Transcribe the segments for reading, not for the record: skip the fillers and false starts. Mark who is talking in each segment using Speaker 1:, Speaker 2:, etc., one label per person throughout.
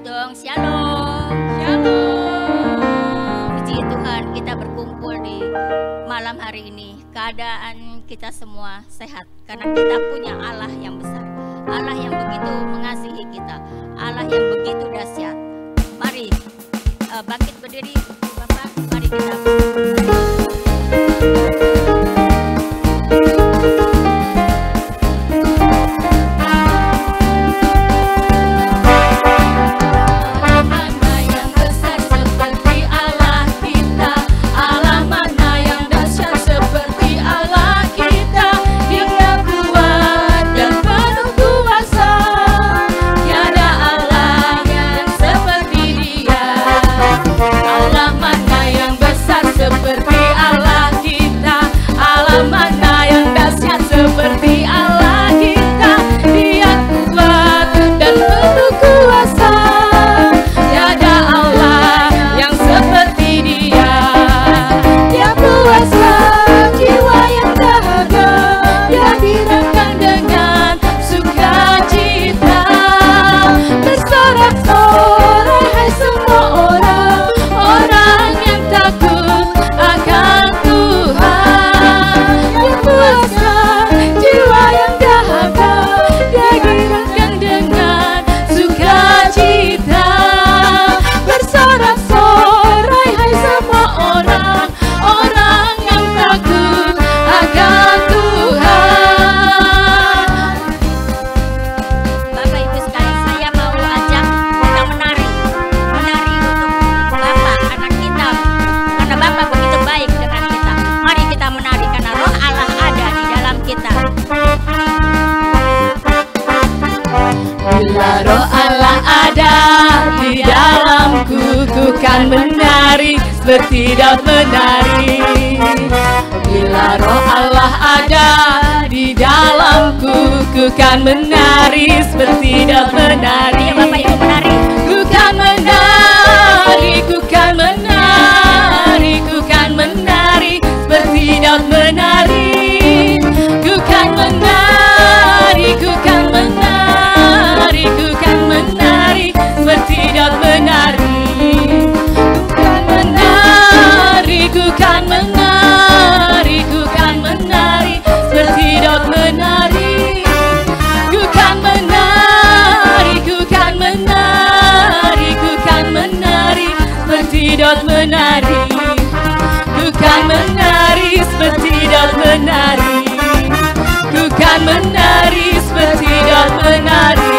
Speaker 1: dong, shalom.
Speaker 2: Shalom.
Speaker 1: Puji Tuhan, kita berkumpul di malam hari ini. Keadaan kita semua sehat karena kita punya Allah yang besar, Allah yang begitu mengasihi kita, Allah yang begitu dahsyat. Mari bangkit berdiri, Bapak. Mari kita
Speaker 2: kan menari seperti daun menari. Bila roh Allah ada di dalamku, ku kan menari seperti daun menari.
Speaker 1: Bapak Ibu menari.
Speaker 2: Ku kan menari, ku kan menari, ku kan menari seperti daun menari. Ku kan menari, ku kan menari, ku kan menari seperti daun menari. Ku kan menari, ku kan menari seperti daun menari. Ku kan menari, ku kan menari, ku kan menari seperti daun menari. Ku kan menari seperti daun menari. Ku kan menari seperti daun menari.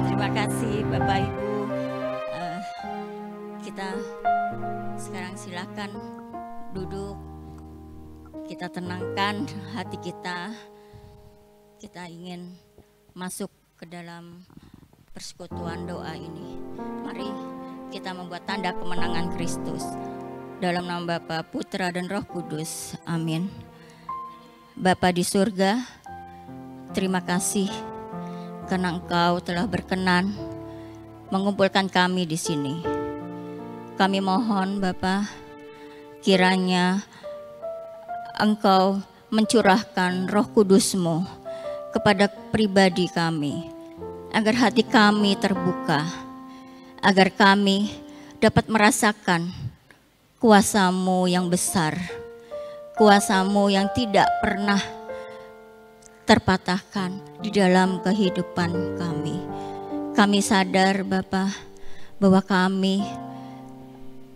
Speaker 1: Terima kasih Bapak Ibu. Kita sekarang silakan duduk. Kita tenangkan hati kita. Kita ingin masuk ke dalam persekutuan doa ini. Mari kita membuat tanda kemenangan Kristus. Dalam nama Bapa, Putra dan Roh Kudus. Amin. Bapa di surga, terima kasih karena Engkau telah berkenan mengumpulkan kami di sini. Kami mohon Bapa, kiranya Engkau mencurahkan Roh Kudus-Mu kepada pribadi kami, agar hati kami terbuka, agar kami dapat merasakan kuasa-Mu yang besar, kuasa-Mu yang tidak pernah terpatahkan di dalam kehidupan kami. Kami sadar Bapa bahwa kami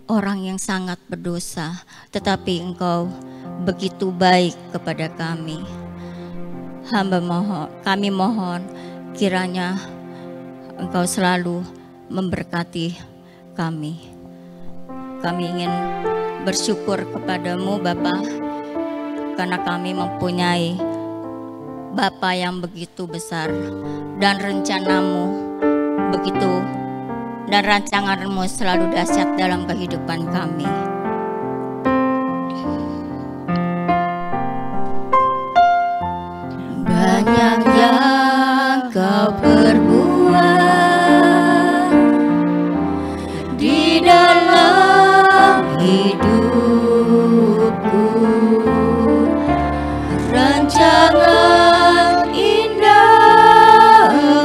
Speaker 1: orang yang sangat berdosa, tetapi Engkau begitu baik kepada kami. Kami mohon kiranya Engkau selalu memberkati kami. Kami ingin bersyukur kepadamu Bapa, karena kami mempunyai Bapa yang begitu besar dan rencanamu begitu, dan rancanganmu selalu dahsyat dalam kehidupan kami. Banyak yang Kau perbuat di dalam hidupku, rancangan indahmu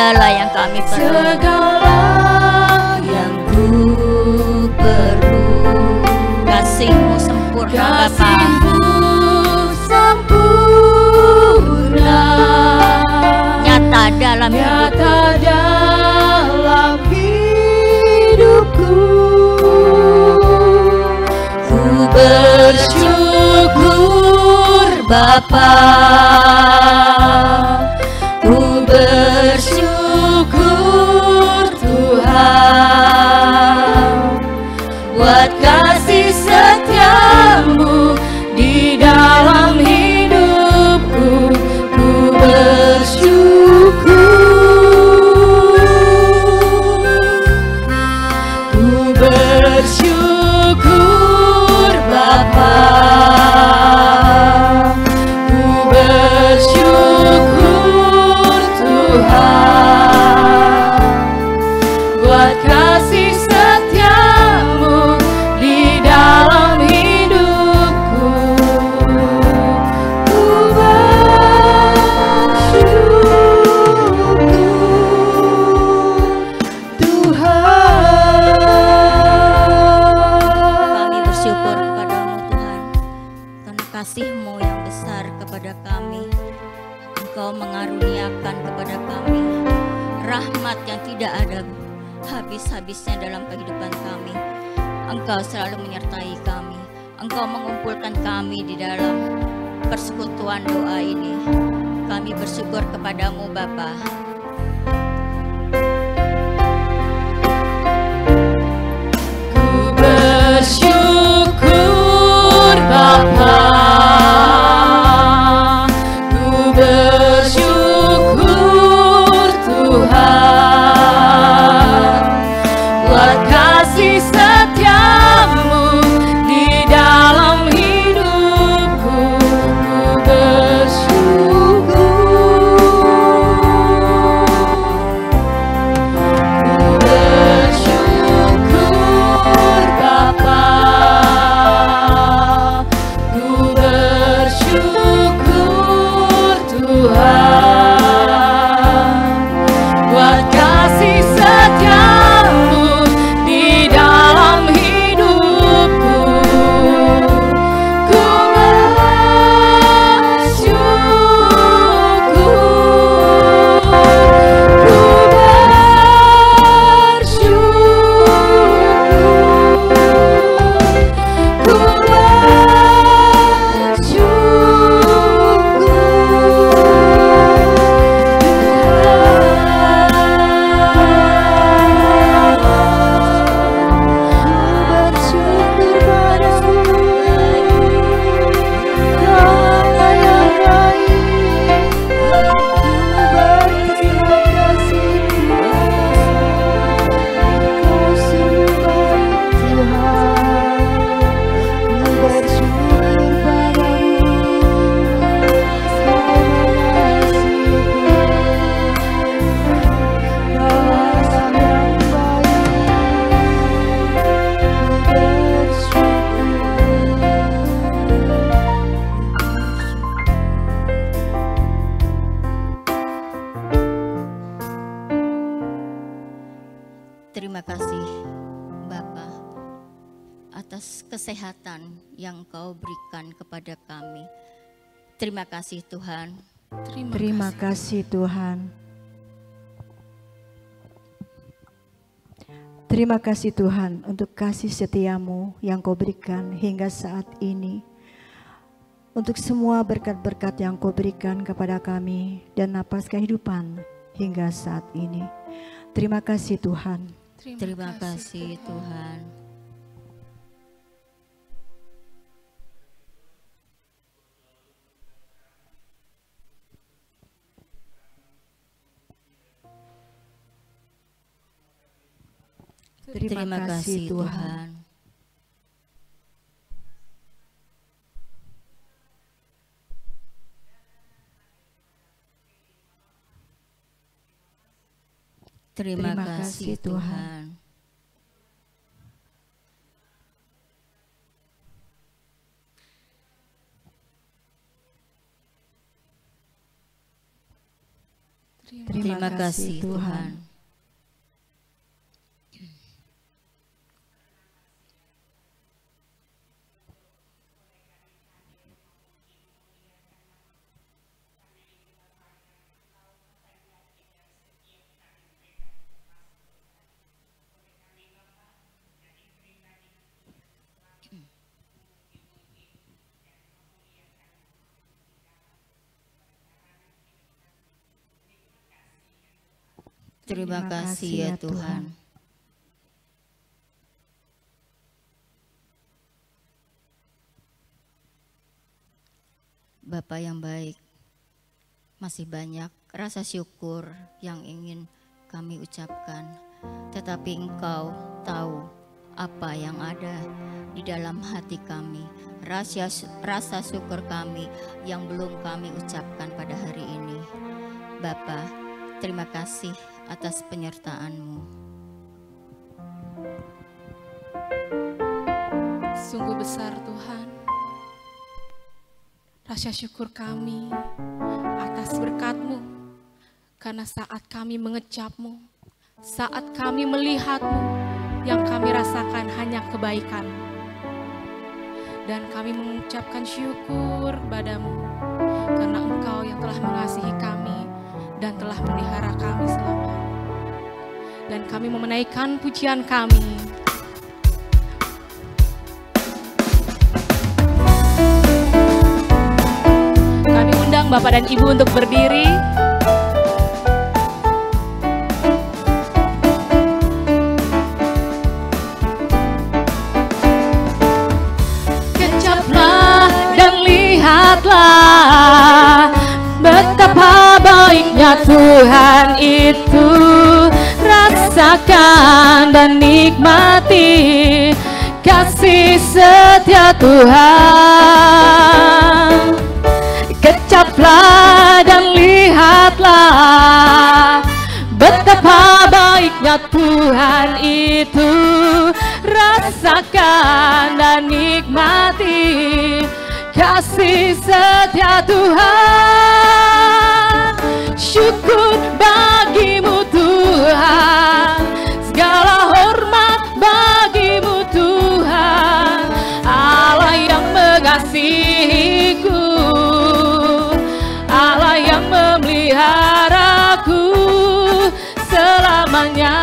Speaker 1: segala yang kami perlu,
Speaker 2: segala yang ku perlu.
Speaker 1: kasih-Mu sempurna Bapa,
Speaker 2: Kasih-Mu sempurna,
Speaker 1: nyata dalam hidup,
Speaker 2: nyata dalam hidupku. Ku bersyukur Bapa, ku bersyukur Tuhan, buat kasih setiamu di dalam hidupku. Ku bersyukur, ku bersyukur Bapa, ku bersyukur Tuhan, buat kasih setiamu di dalam hidupku. Ku bersyukur Tuhan.
Speaker 1: kami bersyukur kepadamu Tuhan, karena kasih-Mu yang besar kepada kami. Engkau mengaruniakan kepada kami rahmat yang tidak ada habis-habisnya dalam kehidupan kami. Engkau selalu menyertai kami. Engkau mengumpulkan kami di dalam persekutuan doa ini. Kami bersyukur kepadamu Bapa.
Speaker 2: Ku bersyukur Bapa, ku bersyukur Tuhan, buat kasih setiamu di dalam hidupku. Ku bersyukur, ku bersyukur Bapa, ku bersyukur Tuhan, buat kasih setiamu di dalam hidupku. Ku bersyukur, ku bersyukur, ku
Speaker 1: Terima kasih Bapa atas kesehatan yang Kau berikan kepada kami. Terima kasih Tuhan.
Speaker 3: Terima kasih Tuhan. Terima kasih Tuhan untuk kasih setiamu yang Kau berikan hingga saat ini. Untuk semua berkat-berkat yang Kau berikan kepada kami dan napas kehidupan hingga saat ini. Terima kasih Tuhan.
Speaker 1: Terima kasih Tuhan.
Speaker 3: Terima kasih Tuhan.
Speaker 1: Terima kasih Tuhan.
Speaker 3: Terima
Speaker 1: Terima kasih Tuhan. Terima kasih ya Tuhan. Bapa yang baik, masih banyak rasa syukur yang ingin kami ucapkan, tetapi Engkau tahu apa yang ada di dalam hati kami, rasa syukur kami yang belum kami ucapkan pada hari ini. Bapa, terima kasih atas penyertaan-Mu.
Speaker 2: Sungguh besar Tuhan, rasa syukur kami atas berkat-Mu, karena saat kami mengecap-Mu, saat kami melihat-Mu, yang kami rasakan hanya kebaikan. Dan kami mengucapkan syukur padamu, karena Engkau yang telah mengasihi kami dan telah melihara kami selamanya. Dan kami menaikkan pujian kami. Kami undang Bapak dan Ibu untuk berdiri. Kecaplah dan lihatlah betapa baiknya Tuhan itu. Rasakan dan nikmati kasih setia Tuhan. Kecaplah dan lihatlah betapa baiknya Tuhan itu. Rasakan dan nikmati kasih setia Tuhan. Syukur bagimu Tuhan, segala hormat bagimu Tuhan, Allah yang mengasihiku, Allah yang memeliharaku selamanya.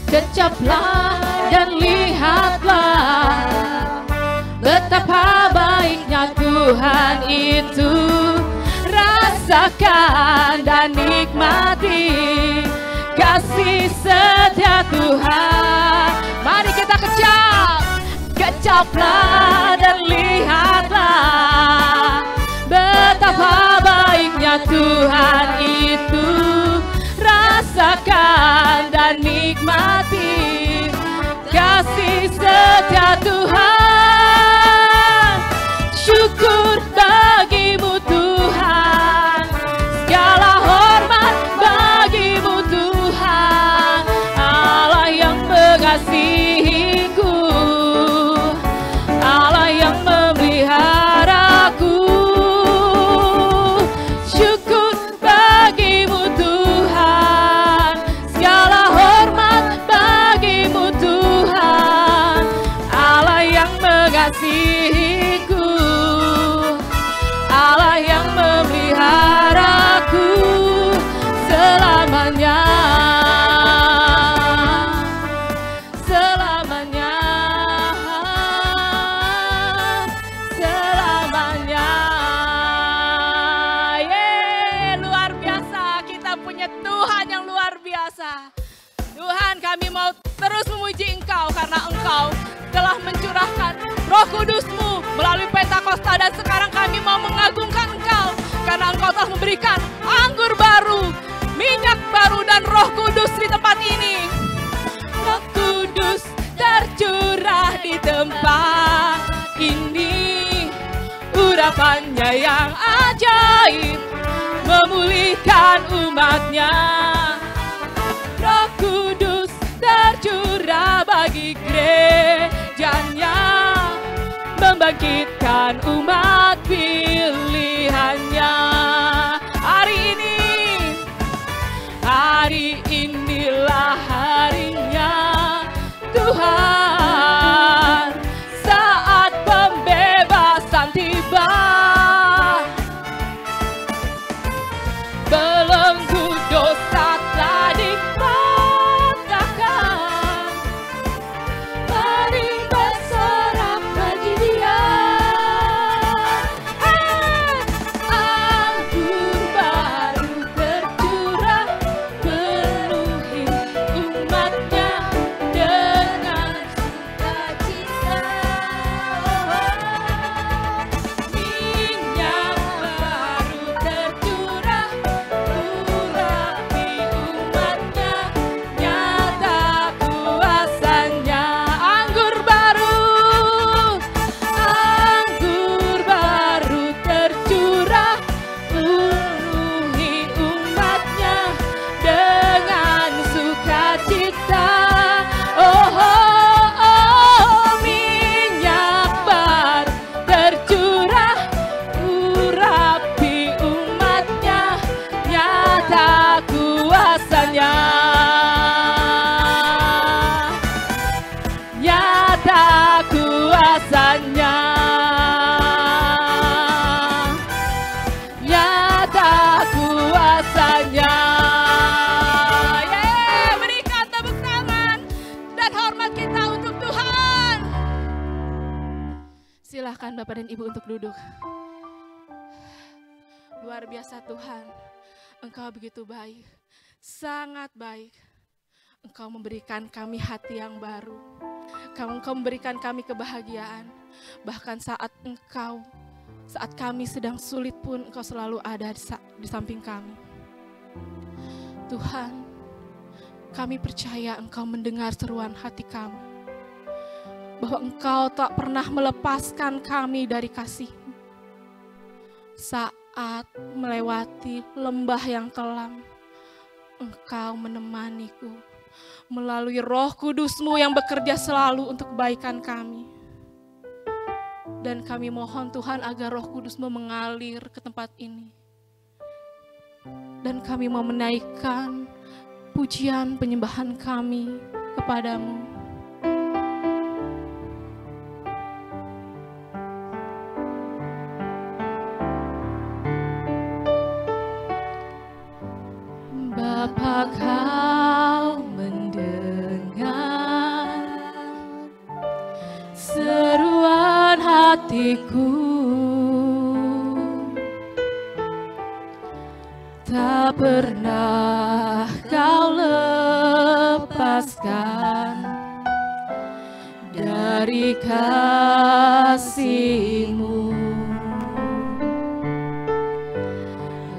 Speaker 2: Kecaplah dan lihatlah betapa baiknya Tuhan itu. Rasakan dan nikmati kasih setia Tuhan. Mari kita kecaplah dan lihatlah betapa baiknya Tuhan itu. Rasakan dan nikmati kasih setia Tuhan. Syukur bagimu Tuhan, segala hormat bagimu Tuhan, Allah yang mengasihiku, Allah yang memeliharaku. Syukur bagimu Tuhan, segala hormat bagimu Tuhan, Allah yang mengasihiku, Allah yang memeliharaku selamanya. Selamanya, selamanya. Luar biasa, kita punya Tuhan yang luar biasa. Tuhan, kami mau terus memuji Engkau karena Engkau telah mencurahkan Roh Kudus-Mu melalui Pentakosta, dan sekarang kami mau mengagungkan Engkau karena Engkau telah memberikan anggur baru, minyak baru, dan Roh Kudus di tempat ini. Roh Kudus tercurah di tempat ini, urapannya yang ajaib memulihkan umatnya. Roh Kudus tercurah bagi gerejanya. membangkitkan umat pilihannya. Hari inilah harinya Tuhan, saat pembebasan tiba. Belenggu dosa telah dipatahkan, mari bersorak bagi Dia. Anggur baru tercurah, penuhi umatnya dengan sukacita. Minyak baru tercurah, urapi umatnya, nyata kuasanya. Anggur baru tercurah, penuhi umatnya dengan sukacita. Oh, oh, oh, minyak baru tercurah, urapi umatnya, nyata kuasanya. Nyata kuasanya. Nyata kuasanya. Yeay, berikan tepuk tangan dan hormat kita untuk Tuhan. Silahkan Bapak dan Ibu untuk duduk. Luar biasa Tuhan, Engkau begitu baik, sangat baik. Engkau memberikan kami hati yang baru. Engkau memberikan kami kebahagiaan. Bahkan saat kami sedang sulit pun Engkau selalu ada di samping kami. Tuhan, kami percaya Engkau mendengar seruan hati kami. Bahwa Engkau tak pernah melepaskan kami dari kasih-Mu. Saat melewati lembah yang kelam, Engkau menemaniku melalui Roh Kudus-Mu yang bekerja selalu untuk kebaikan kami. Dan kami mohon Tuhan agar Roh Kudus-Mu mengalir ke tempat ini. Dan kami mau menaikkan pujian penyembahan kami kepadamu. Bapa, Kau mendengar seruan hatiku, tak pernah Kau lepaskan dari kasih-Mu.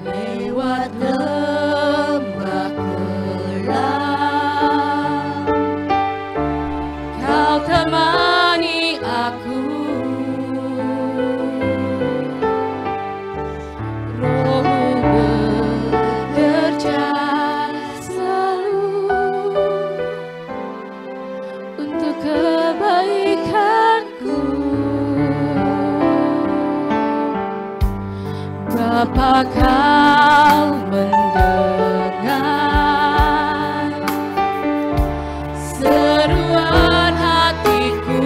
Speaker 2: Lewat lembah kelam, Kau temani aku. Roh-Mu bekerja selalu untuk kebaikanku. Bapa, Kau mendengar seruan hatiku,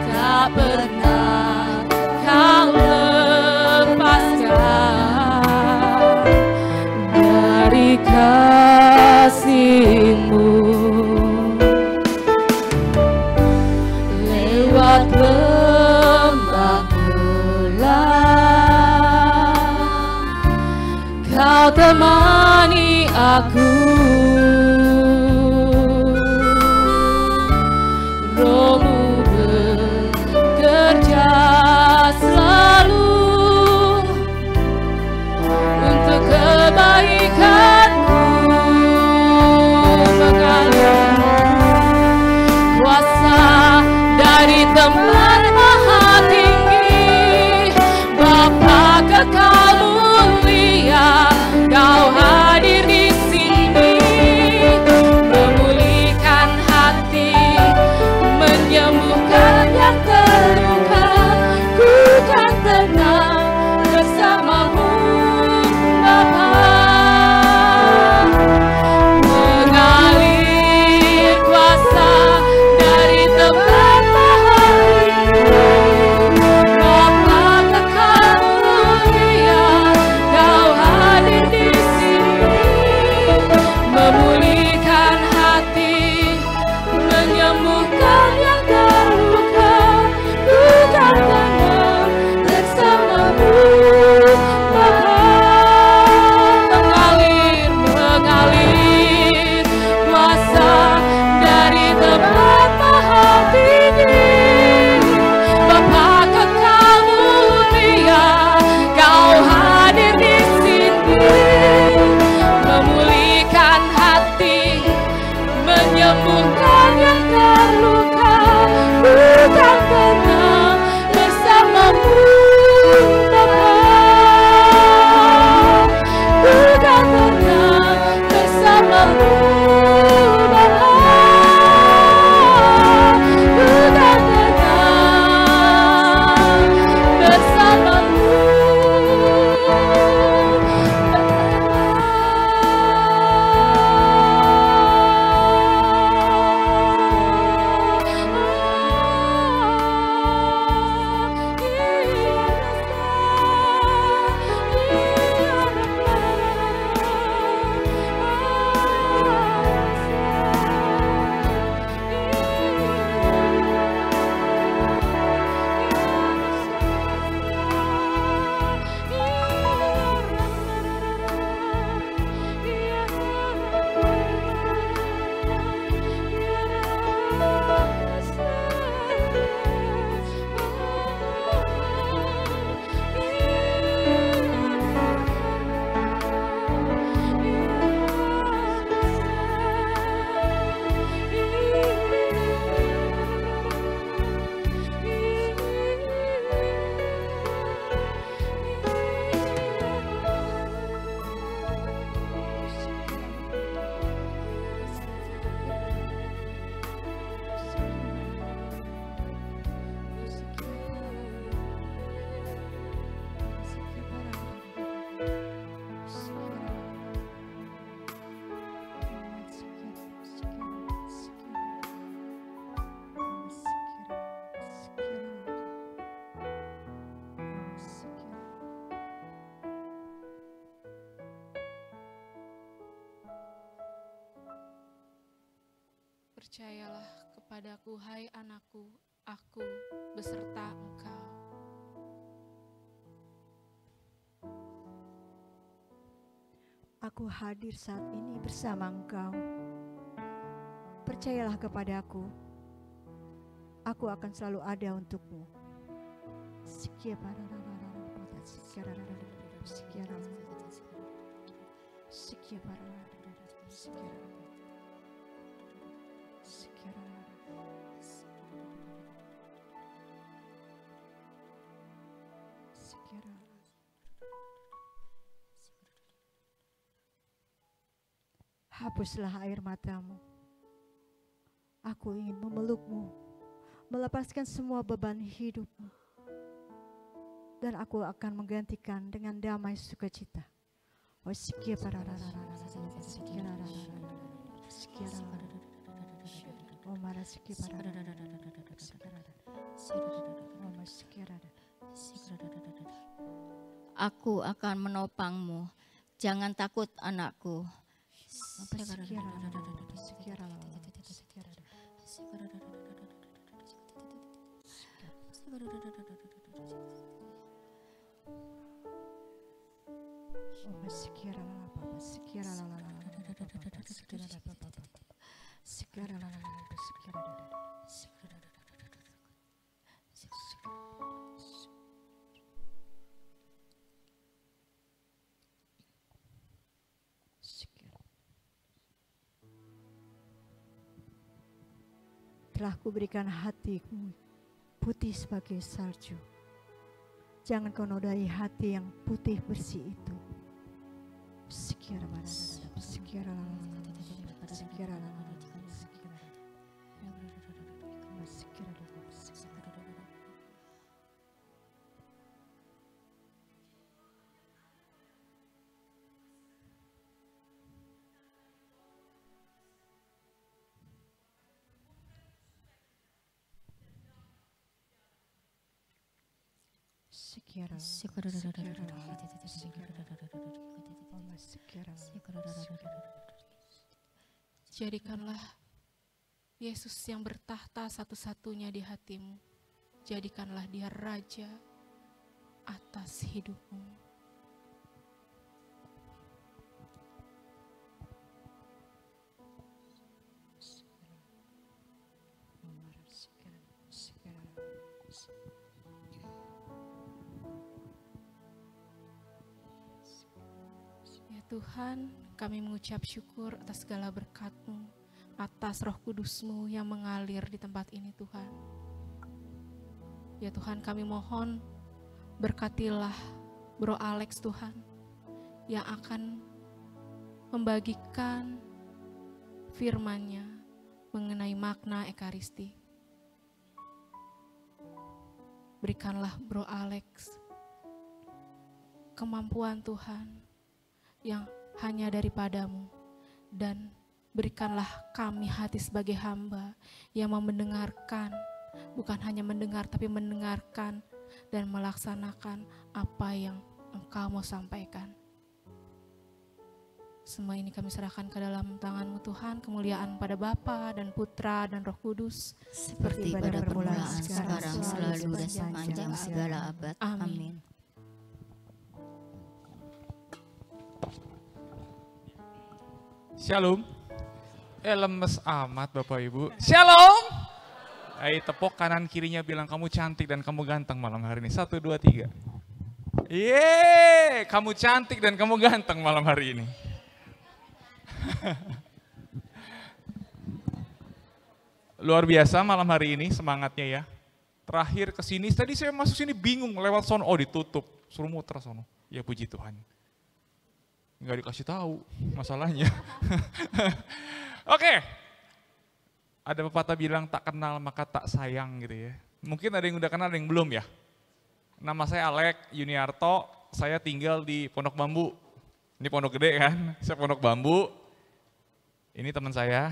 Speaker 2: tak pernah Kau lepaskan dari kasih-Mu. Lewat lembah kelam, Kau temani aku. Roh-Mu bekerja selalu untuk kebaikanku. Mengalir kuasa dari tempat maha tinggi. Bapa kekal mulia, Kau hadir di sini, memulihkan hati Percayalah kepadaku, hai anakku, aku beserta engkau.
Speaker 3: Aku hadir saat ini bersama engkau. Percayalah kepadaku, aku akan selalu ada untukmu. Hapuslah air matamu. Aku ingin memelukmu, melepaskan semua beban hidupmu. Dan aku akan menggantikan dengan damai sukacita.
Speaker 1: Aku akan menopangmu. Jangan takut anakku.
Speaker 3: Telah kuberikan hatiku putih sebagai salju. Jangan kau nodai hati yang putih bersih itu.
Speaker 2: Jadikanlah Yesus yang bertahta satu-satunya di hatimu. Jadikanlah Dia Raja atas hidupmu. Tuhan, kami mengucap syukur atas segala berkat-Mu, atas Roh Kudus-Mu yang mengalir di tempat ini Tuhan. Ya Tuhan, kami mohon berkatilah Bro Alex Tuhan, yang akan membagikan firman-Nya mengenai makna Ekaristi. Berikanlah Bro Alex kemampuan Tuhan yang hanya daripada-Mu, dan berikanlah kami hati sebagai hamba yang mau mendengarkan, bukan hanya mendengar tapi mendengarkan dan melaksanakan apa yang Engkau mau sampaikan. Semua ini kami serahkan ke dalam tangan-Mu Tuhan, kemuliaan pada Bapa dan Putra dan Roh Kudus,
Speaker 1: seperti pada permulaan, sekarang, selalu, dan sepanjang segala abad. Amin.
Speaker 4: Shalom. Lemes amat Bapak Ibu. Shalom. Ayo tepuk kanan kirinya, bilang kamu cantik dan kamu ganteng malam hari ini. 1, 2, 3. Yeay, kamu cantik dan kamu ganteng malam hari ini. Luar biasa malam hari ini semangatnya ya. Terakhir kesini, tadi saya masuk sini bingung lewat sono, oh ditutup, suruh muter sono. Ya puji Tuhan. Nggak dikasih tahu masalahnya. Oke. Ada pepatah bilang tak kenal maka tak sayang gitu ya. Mungkin ada yang udah kenal, ada yang belum ya. Nama saya Alek Yuniarto, saya tinggal di Pondok Bambu. Ini Pondok Gede kan, saya Pondok Bambu. Ini teman saya.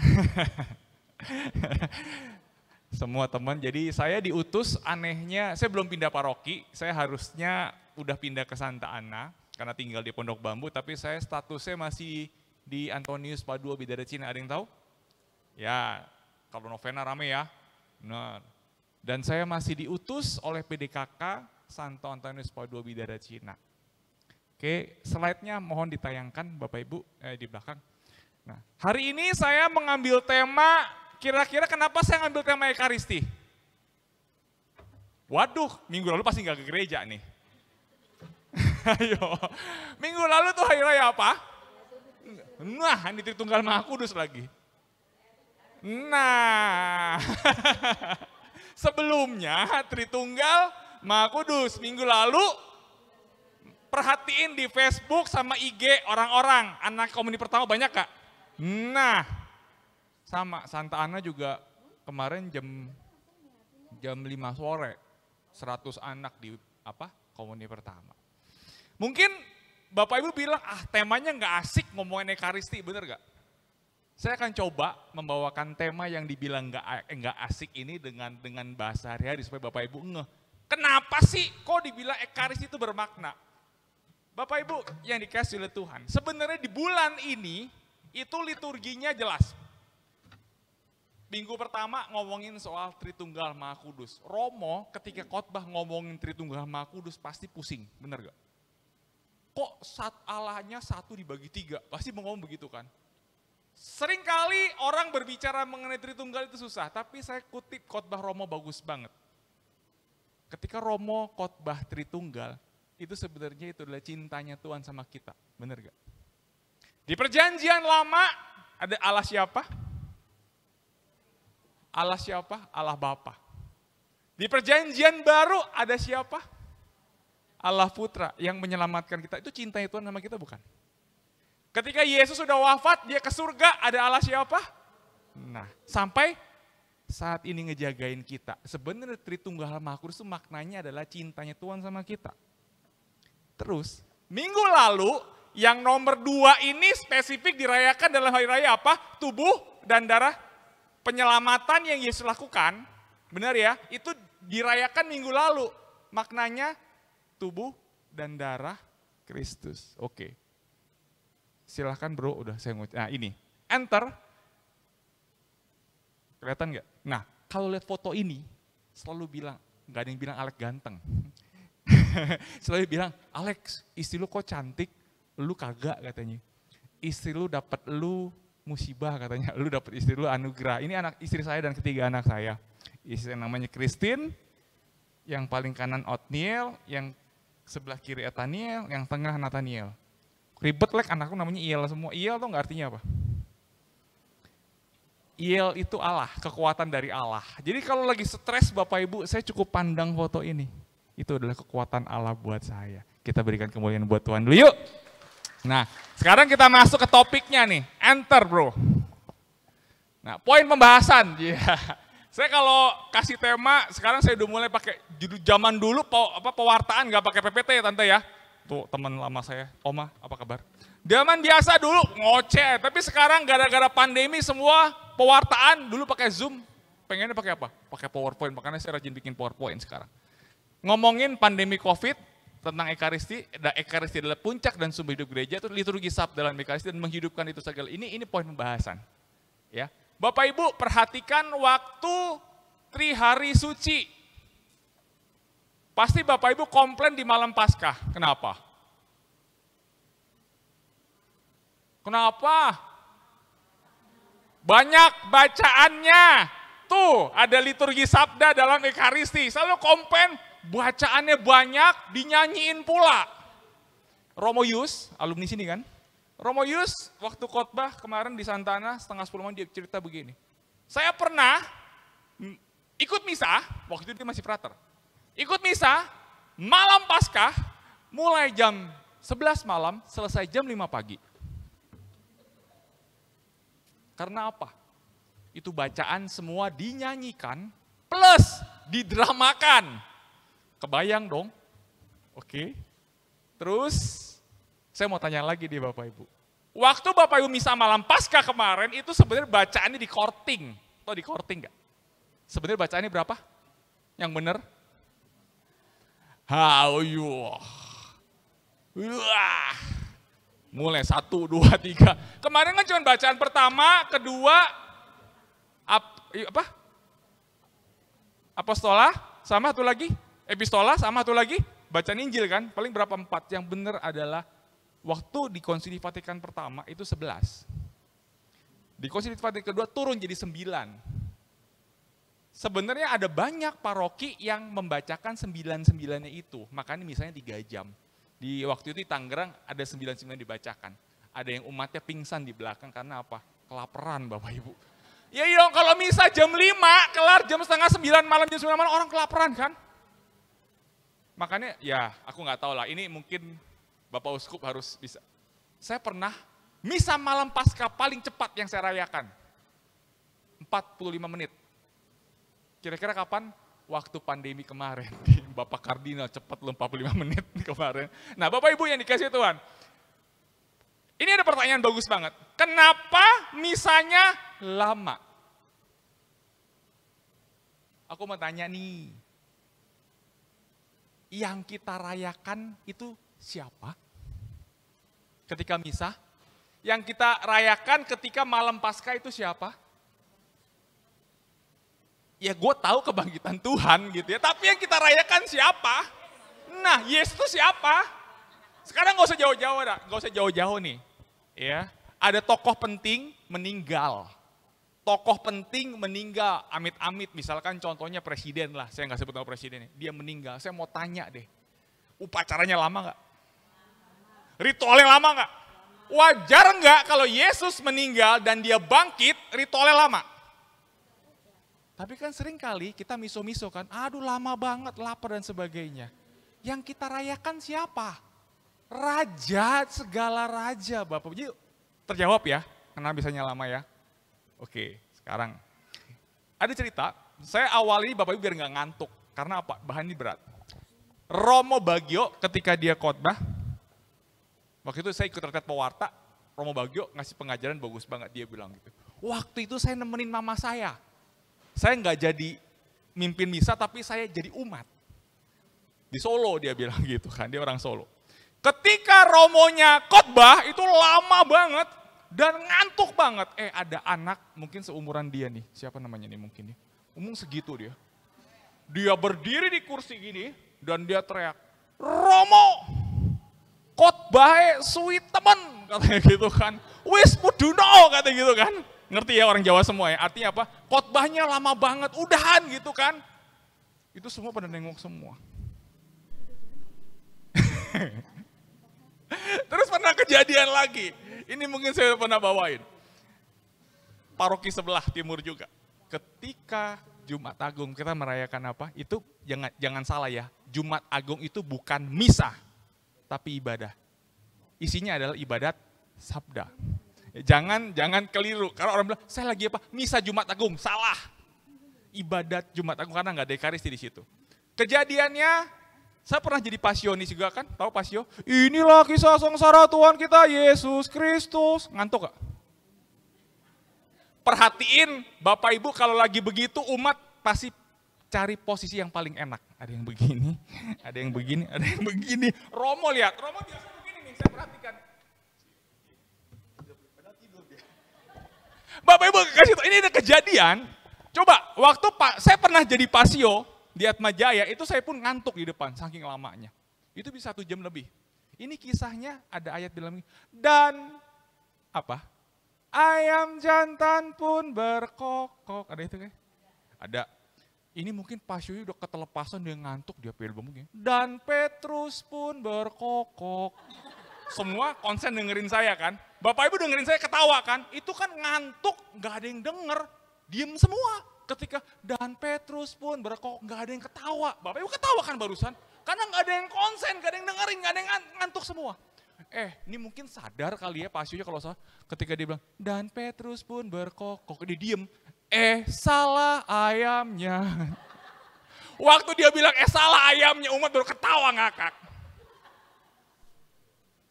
Speaker 4: Semua teman, jadi saya diutus, anehnya saya belum pindah paroki, saya harusnya udah pindah ke Santa Ana. Karena tinggal di Pondok Bambu, tapi saya statusnya masih di Antonius Padua Bidara Cina, ada yang tahu? Ya, Kalau novena rame ya. Benar. Dan saya masih diutus oleh PDKK Santo Antonius Paul II Bidara Cina. Oke, slide-nya mohon ditayangkan Bapak Ibu di belakang. Nah, hari ini saya mengambil tema, kira-kira kenapa saya ngambil tema Ekaristi? Waduh, minggu lalu pasti nggak ke gereja nih. Ayo, minggu lalu tuh hari raya apa? Nah, ini Tritunggal Maha Kudus lagi. Nah, sebelumnya Tritunggal Maha Kudus, minggu lalu perhatiin di Facebook sama IG orang-orang, anak komuni pertama banyak Kak? Nah, sama Santa Ana juga kemarin jam 5 sore, 100 anak di komuni pertama. Mungkin Bapak Ibu bilang, temanya nggak asik ngomongin Ekaristi, bener gak? Saya akan coba membawakan tema yang dibilang nggak asik ini dengan bahasa hari-hari supaya Bapak Ibu ngeh. Kenapa sih kok dibilang Ekaristi itu bermakna? Bapak Ibu yang dikasih oleh Tuhan, sebenarnya di bulan ini itu liturginya jelas. Minggu pertama ngomongin soal Tritunggal Maha Kudus. Romo ketika khotbah ngomongin Tritunggal Maha Kudus pasti pusing, bener gak? Kok Allahnya satu dibagi tiga, pasti mau ngomong begitu kan? Seringkali orang berbicara mengenai Tritunggal itu susah, tapi saya kutip khotbah Romo bagus banget. Ketika Romo khotbah Tritunggal, itu sebenarnya itu adalah cintanya Tuhan sama kita, bener gak? Di perjanjian lama ada Allah siapa? Allah siapa? Allah Bapa. Di perjanjian baru ada siapa? Allah Putra yang menyelamatkan kita. Itu cintanya Tuhan sama kita bukan? Ketika Yesus sudah wafat, dia ke surga, ada Allah siapa? Nah, sampai saat ini ngejagain kita. Sebenarnya Tritunggal Maha Kudus itu maknanya adalah cintanya Tuhan sama kita. Terus, minggu lalu yang nomor 2 ini spesifik dirayakan dalam hari raya apa? Tubuh dan darah penyelamatan yang Yesus lakukan. Benar ya? Itu dirayakan minggu lalu. Maknanya tubuh dan darah Kristus. Oke. Silahkan bro, udah saya ngucap. Nah ini, enter. Kelihatan nggak? Nah, kalau lihat foto ini, selalu bilang, nggak ada yang bilang Alex ganteng. Selalu bilang, Alex, istri lu kok cantik, lu kagak katanya. Istri lu dapat lu musibah katanya, lu dapat istri lu anugerah. Ini anak istri saya dan ketiga anak saya. Istri namanya Christine, yang paling kanan Othniel, yang sebelah kiri Ethaniel, yang tengah Nathaniel. Ribet lek, anakku namanya Iel semua. Iel tuh nggak artinya apa? Iel itu Allah, kekuatan dari Allah. Jadi kalau lagi stres Bapak Ibu, saya cukup pandang foto ini. Itu adalah kekuatan Allah buat saya. Kita berikan kemuliaan buat Tuhan dulu yuk. Nah, sekarang kita masuk ke topiknya nih. Enter bro. Nah, poin pembahasan. Saya kalau kasih tema, sekarang saya udah mulai pakai judul zaman dulu pewartaan nggak pakai PPT ya tante ya. Tuh teman lama saya, Oma, apa kabar? Zaman biasa dulu ngoceh, tapi sekarang gara-gara pandemi semua pewartaan dulu pakai Zoom. Pengennya pakai apa? Pakai PowerPoint, makanya saya rajin bikin PowerPoint sekarang. Ngomongin pandemi COVID tentang Ekaristi, Ekaristi adalah puncak dan sumber hidup gereja, itu liturgi sabda dalam Ekaristi dan menghidupkan itu segala. Ini poin pembahasan. Ya. Bapak Ibu perhatikan waktu Trihari Suci. Pasti Bapak Ibu komplain di malam Paskah. Kenapa? Kenapa? Banyak bacaannya. Tuh ada liturgi sabda dalam Ekaristi. Selalu komplain bacaannya banyak, dinyanyiin pula. Romo Yus, alumni sini kan? Romo Yus waktu khotbah kemarin di Santana setengah 10 malam dia cerita begini. Saya pernah ikut misa, waktu itu dia masih frater. Ikut misa, malam Paskah, mulai jam 11 malam, selesai jam 5 pagi. Karena apa? Itu bacaan semua dinyanyikan, plus didramakan. Kebayang dong? Oke. Terus, saya mau tanya lagi di Bapak Ibu. Waktu Bapak Ibu misa malam Paskah kemarin, itu sebenarnya bacaannya di korting. Tahu di korting nggak? Sebenarnya bacaannya berapa? Yang benar? Wah. Mulai 1, 2, 3. Kemarin kan cuma bacaan pertama, kedua, Apostola, sama satu lagi. Epistola, sama satu lagi. Bacaan Injil kan, paling berapa 4. Yang benar adalah waktu di Konsili Vatikan pertama itu 11. Di Konsili Vatikan kedua turun jadi 9. Sebenarnya ada banyak paroki yang membacakan 9-9-nya itu. Makanya misalnya 3 jam. Di waktu itu di Tangerang ada 9-9 dibacakan. Ada yang umatnya pingsan di belakang karena apa? Kelaparan Bapak Ibu. Ya dong kalau misa jam 5, kelar jam setengah 9 malam, jam 9 malam orang kelaparan kan? Makanya ya aku nggak tahu lah, ini mungkin Bapak Uskup harus bisa. Saya pernah misa malam pasca paling cepat yang saya rayakan. 45 menit. Kira-kira kapan? Waktu pandemi kemarin. Bapak Kardinal cepat loh 45 menit kemarin. Nah Bapak Ibu yang dikasih Tuhan. Ini ada pertanyaan bagus banget. Kenapa misanya lama? Aku mau tanya nih. Yang kita rayakan itu siapa? Ketika misa? Yang kita rayakan ketika malam Paskah itu siapa? Ya gue tahu kebangkitan Tuhan gitu ya, tapi yang kita rayakan siapa? Nah, Yesus itu siapa? Sekarang gak usah jauh-jauh dah, gak usah jauh-jauh nih. Ya, ada tokoh penting meninggal. Tokoh penting meninggal, amit-amit, misalkan contohnya presiden lah, saya nggak sebut nama presidennya, dia meninggal, saya mau tanya deh, upacaranya lama nggak? Ritualnya lama nggak? Wajar nggak kalau Yesus meninggal dan dia bangkit, ritualnya lama? Tapi kan sering kali kita miso-miso kan, aduh lama banget, lapar dan sebagainya. Yang kita rayakan siapa? Raja, segala raja Bapak. Jadi terjawab ya, kenapa bisanya lama ya? Oke, sekarang ada cerita, saya awal ini Bapak Ibu biar nggak ngantuk, karena apa? Bahan ini berat. Romo Bagio ketika dia khotbah, waktu itu saya ikut retret pewarta, Romo Bagio ngasih pengajaran bagus banget, dia bilang gitu. Waktu itu saya nemenin mama saya nggak jadi mimpin misa tapi saya jadi umat. Di Solo dia bilang gitu kan, dia orang Solo. Ketika Romonya khotbah itu lama banget. Dan ngantuk banget, ada anak mungkin seumuran dia nih, siapa namanya nih mungkin nih, umur segitu dia. Dia berdiri di kursi gini dan dia teriak, Romo, khotbah sweet temen, katanya gitu kan. Wis puduno, katanya gitu kan. Ngerti ya orang Jawa semua ya, artinya apa? Khotbahnya lama banget, udahan gitu kan. Itu semua pada nengok semua. Terus pernah kejadian lagi. Ini mungkin saya pernah bawain. Paroki sebelah timur juga. Ketika Jumat Agung kita merayakan apa? Itu jangan salah ya. Jumat Agung itu bukan misa, tapi ibadah. Isinya adalah ibadat sabda. Jangan keliru. Karena orang bilang, saya lagi apa? Misa Jumat Agung. Salah. Ibadat Jumat Agung karena nggak ada ekaristi di situ. Kejadiannya, saya pernah jadi pasionis juga kan, tahu pasio? Inilah kisah sengsara Tuhan kita, Yesus Kristus. Ngantuk gak? Perhatiin Bapak Ibu kalau lagi begitu umat pasti cari posisi yang paling enak. Ada yang begini, ada yang begini, ada yang begini. Romo lihat, Romo biasa begini nih, saya perhatikan. Bapak Ibu kasih tahu, ini ada kejadian. Coba, waktu saya pernah jadi pasio, di Atmajaya itu saya pun ngantuk di depan, saking lamanya. Itu bisa 1 jam lebih. Ini kisahnya ada ayat bilang, dan apa? Ayam jantan pun berkokok. Ada itu kan? Ada. Ini mungkin Pasio udah ketelepasan, dia ngantuk, dia pilih mungkin. Dan Petrus pun berkokok. Semua konsen dengerin saya kan. Bapak Ibu dengerin saya ketawa kan. Itu kan ngantuk, gak ada yang denger. Diem semua. Ketika dan Petrus pun berkokok, gak ada yang ketawa. Bapak Ibu ketawa kan barusan? Karena gak ada yang konsen, gak ada yang dengerin, gak ada yang ngantuk semua. Ini mungkin sadar kali ya Pasionya kalau salah. Ketika dia bilang, dan Petrus pun berkokok, dia diem. Salah ayamnya. Waktu dia bilang, salah ayamnya, umat baru ketawa ngakak.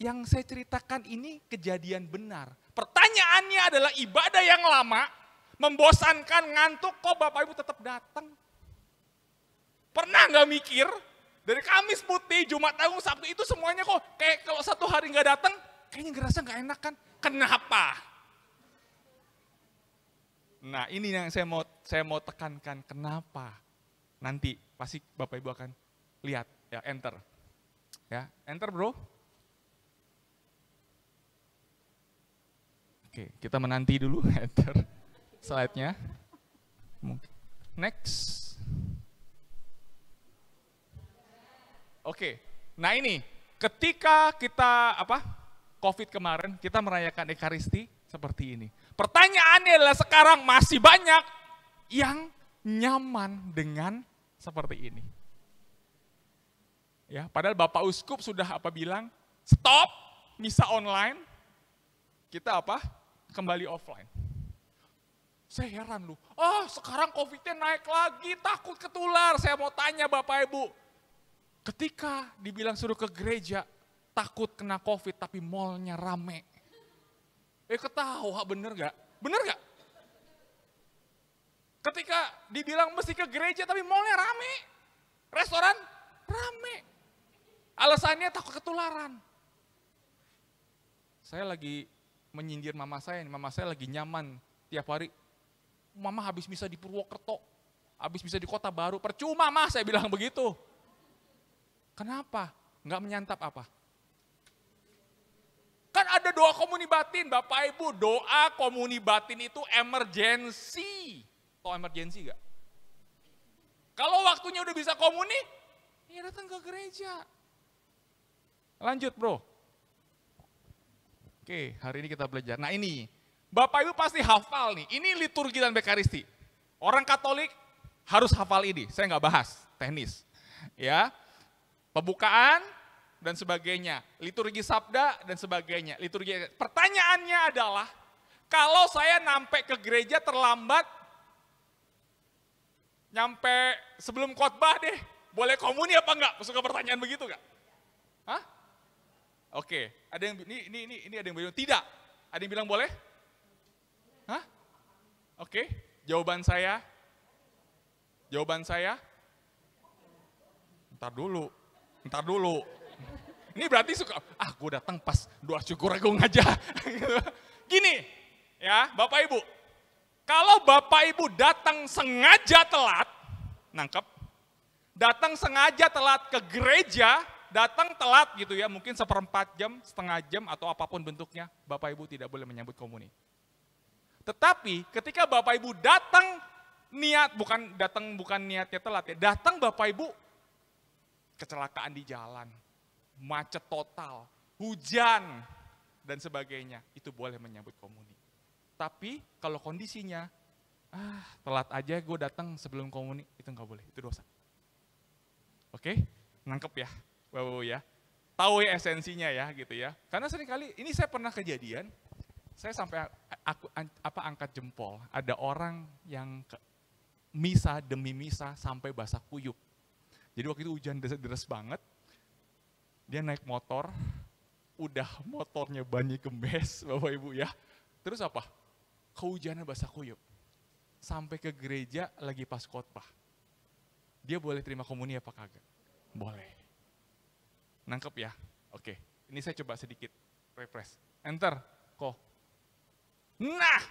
Speaker 4: Yang saya ceritakan ini kejadian benar. Pertanyaannya adalah ibadah yang lama, membosankan, ngantuk, kok Bapak Ibu tetap datang? Pernah nggak mikir, dari Kamis Putih, Jumat Agung, Sabtu itu semuanya kok kayak kalau 1 hari nggak datang, kayaknya ngerasa nggak enak kan? Kenapa? Nah ini yang saya mau tekankan, kenapa? Nanti pasti Bapak Ibu akan lihat, ya enter. Ya, enter bro. Oke, kita menanti dulu, enter slide-nya. Next. Oke, nah ini ketika kita COVID kemarin, kita merayakan Ekaristi seperti ini. Pertanyaannya adalah sekarang masih banyak yang nyaman dengan seperti ini. Ya, padahal Bapak Uskup sudah bilang, stop misa online, kita kembali offline. Saya heran loh, sekarang COVID-nya naik lagi, takut ketular. Saya mau tanya Bapak Ibu, ketika dibilang suruh ke gereja, takut kena COVID tapi mallnya rame. Ketawa, bener gak? Bener gak? Ketika dibilang mesti ke gereja tapi mallnya rame, restoran rame. Alasannya takut ketularan. Saya lagi menyindir mama saya lagi nyaman tiap hari. Mama habis misa di Purwokerto, habis misa di Kota Baru, percuma mah saya bilang begitu. Kenapa? Nggak menyantap apa? Kan ada doa komuni batin, Bapak Ibu, doa komuni batin itu emergency. Tahu emergency gak? Kalau waktunya udah bisa komuni, ya datang ke gereja. Lanjut bro. Oke, hari ini kita belajar. Nah ini, Bapak Ibu pasti hafal nih, ini liturgi dan Ekaristi. Orang Katolik harus hafal ini, saya nggak bahas, teknis. Ya, pembukaan dan sebagainya, liturgi sabda dan sebagainya. Liturgi. Pertanyaannya adalah, kalau saya nyampe ke gereja terlambat, nyampe sebelum khotbah deh, boleh komuni apa enggak? Suka pertanyaan begitu enggak? Hah? Oke, ada yang ini ada yang bilang tidak. Ada yang bilang boleh? Hah? Oke, jawaban saya. Ntar dulu. Ini berarti suka, gue datang pas doa syukur gue ngajak. Gini, ya Bapak Ibu, kalau Bapak Ibu datang sengaja telat, nangkep, datang sengaja telat ke gereja, datang telat gitu ya, mungkin 1/4 jam, setengah jam, atau apapun bentuknya, Bapak Ibu tidak boleh menyambut komuni. Tetapi ketika Bapak Ibu datang niat, bukan niatnya telat ya, datang Bapak Ibu kecelakaan di jalan, macet total, hujan, dan sebagainya, itu boleh menyambut komuni. Tapi kalau kondisinya, telat aja gue datang sebelum komuni, itu nggak boleh, itu dosa. Oke, nangkep ya, Bapak ya. Tahu ya esensinya ya gitu ya. Karena seringkali, ini saya pernah kejadian, saya sampai angkat jempol, ada orang yang misa demi misa sampai basah kuyup. Jadi waktu itu hujan deras banget, dia naik motor, udah motornya bannya gembes, Bapak Ibu ya. Terus apa? Kehujanan basah kuyup. Sampai ke gereja lagi pas khotbah. Dia boleh terima komuni apa kagak? Boleh. Nangkep ya? Oke, ini saya coba sedikit refresh. Enter, kok. Nah,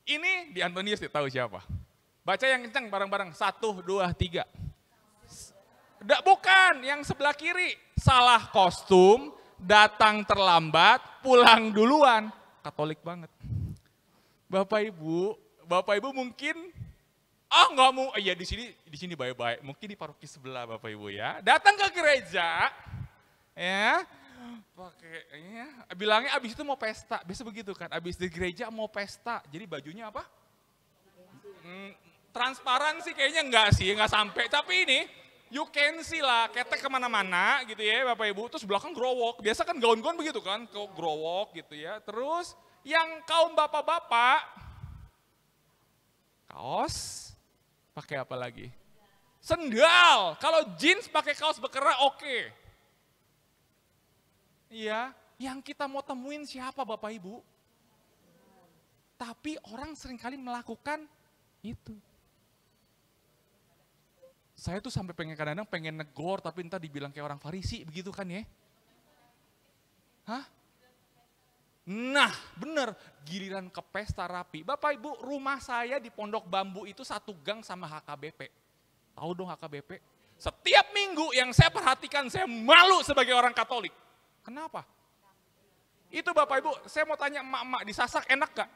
Speaker 4: ini di Antonius tahu siapa? Baca yang kencang bareng-bareng, 1, 2, 3. Bukan, yang sebelah kiri. Salah kostum, datang terlambat, pulang duluan. Katolik banget. Bapak Ibu mungkin, nggak mau, iya di sini baik-baik. Mungkin di paroki sebelah Bapak Ibu ya. Datang ke gereja, ya, bilangnya abis itu mau pesta. Biasa begitu kan, abis di gereja mau pesta. Jadi bajunya apa? Transparan sih kayaknya enggak sih, enggak sampai. Tapi ini, you can see lah, ketek kemana-mana gitu ya Bapak Ibu. Terus belakang growok, biasa kan gaun-gaun begitu kan, growok gitu ya. Terus yang kaum bapak-bapak, kaos, pakai apa lagi? Sendal, kalau jeans pakai kaos berkerah oke. Iya, yang kita mau temuin siapa Bapak Ibu? Tapi orang seringkali melakukan itu. Saya tuh sampai kadang-kadang pengen negor, tapi entar dibilang kayak orang Farisi, begitu kan ya? Hah? Nah bener, giliran ke pesta rapi. Bapak Ibu, rumah saya di Pondok Bambu itu satu gang sama HKBP. Tahu dong HKBP? Setiap minggu yang saya perhatikan, saya malu sebagai orang Katolik. Kenapa? Itu Bapak Ibu, saya mau tanya emak-emak, di Sasak enak gak?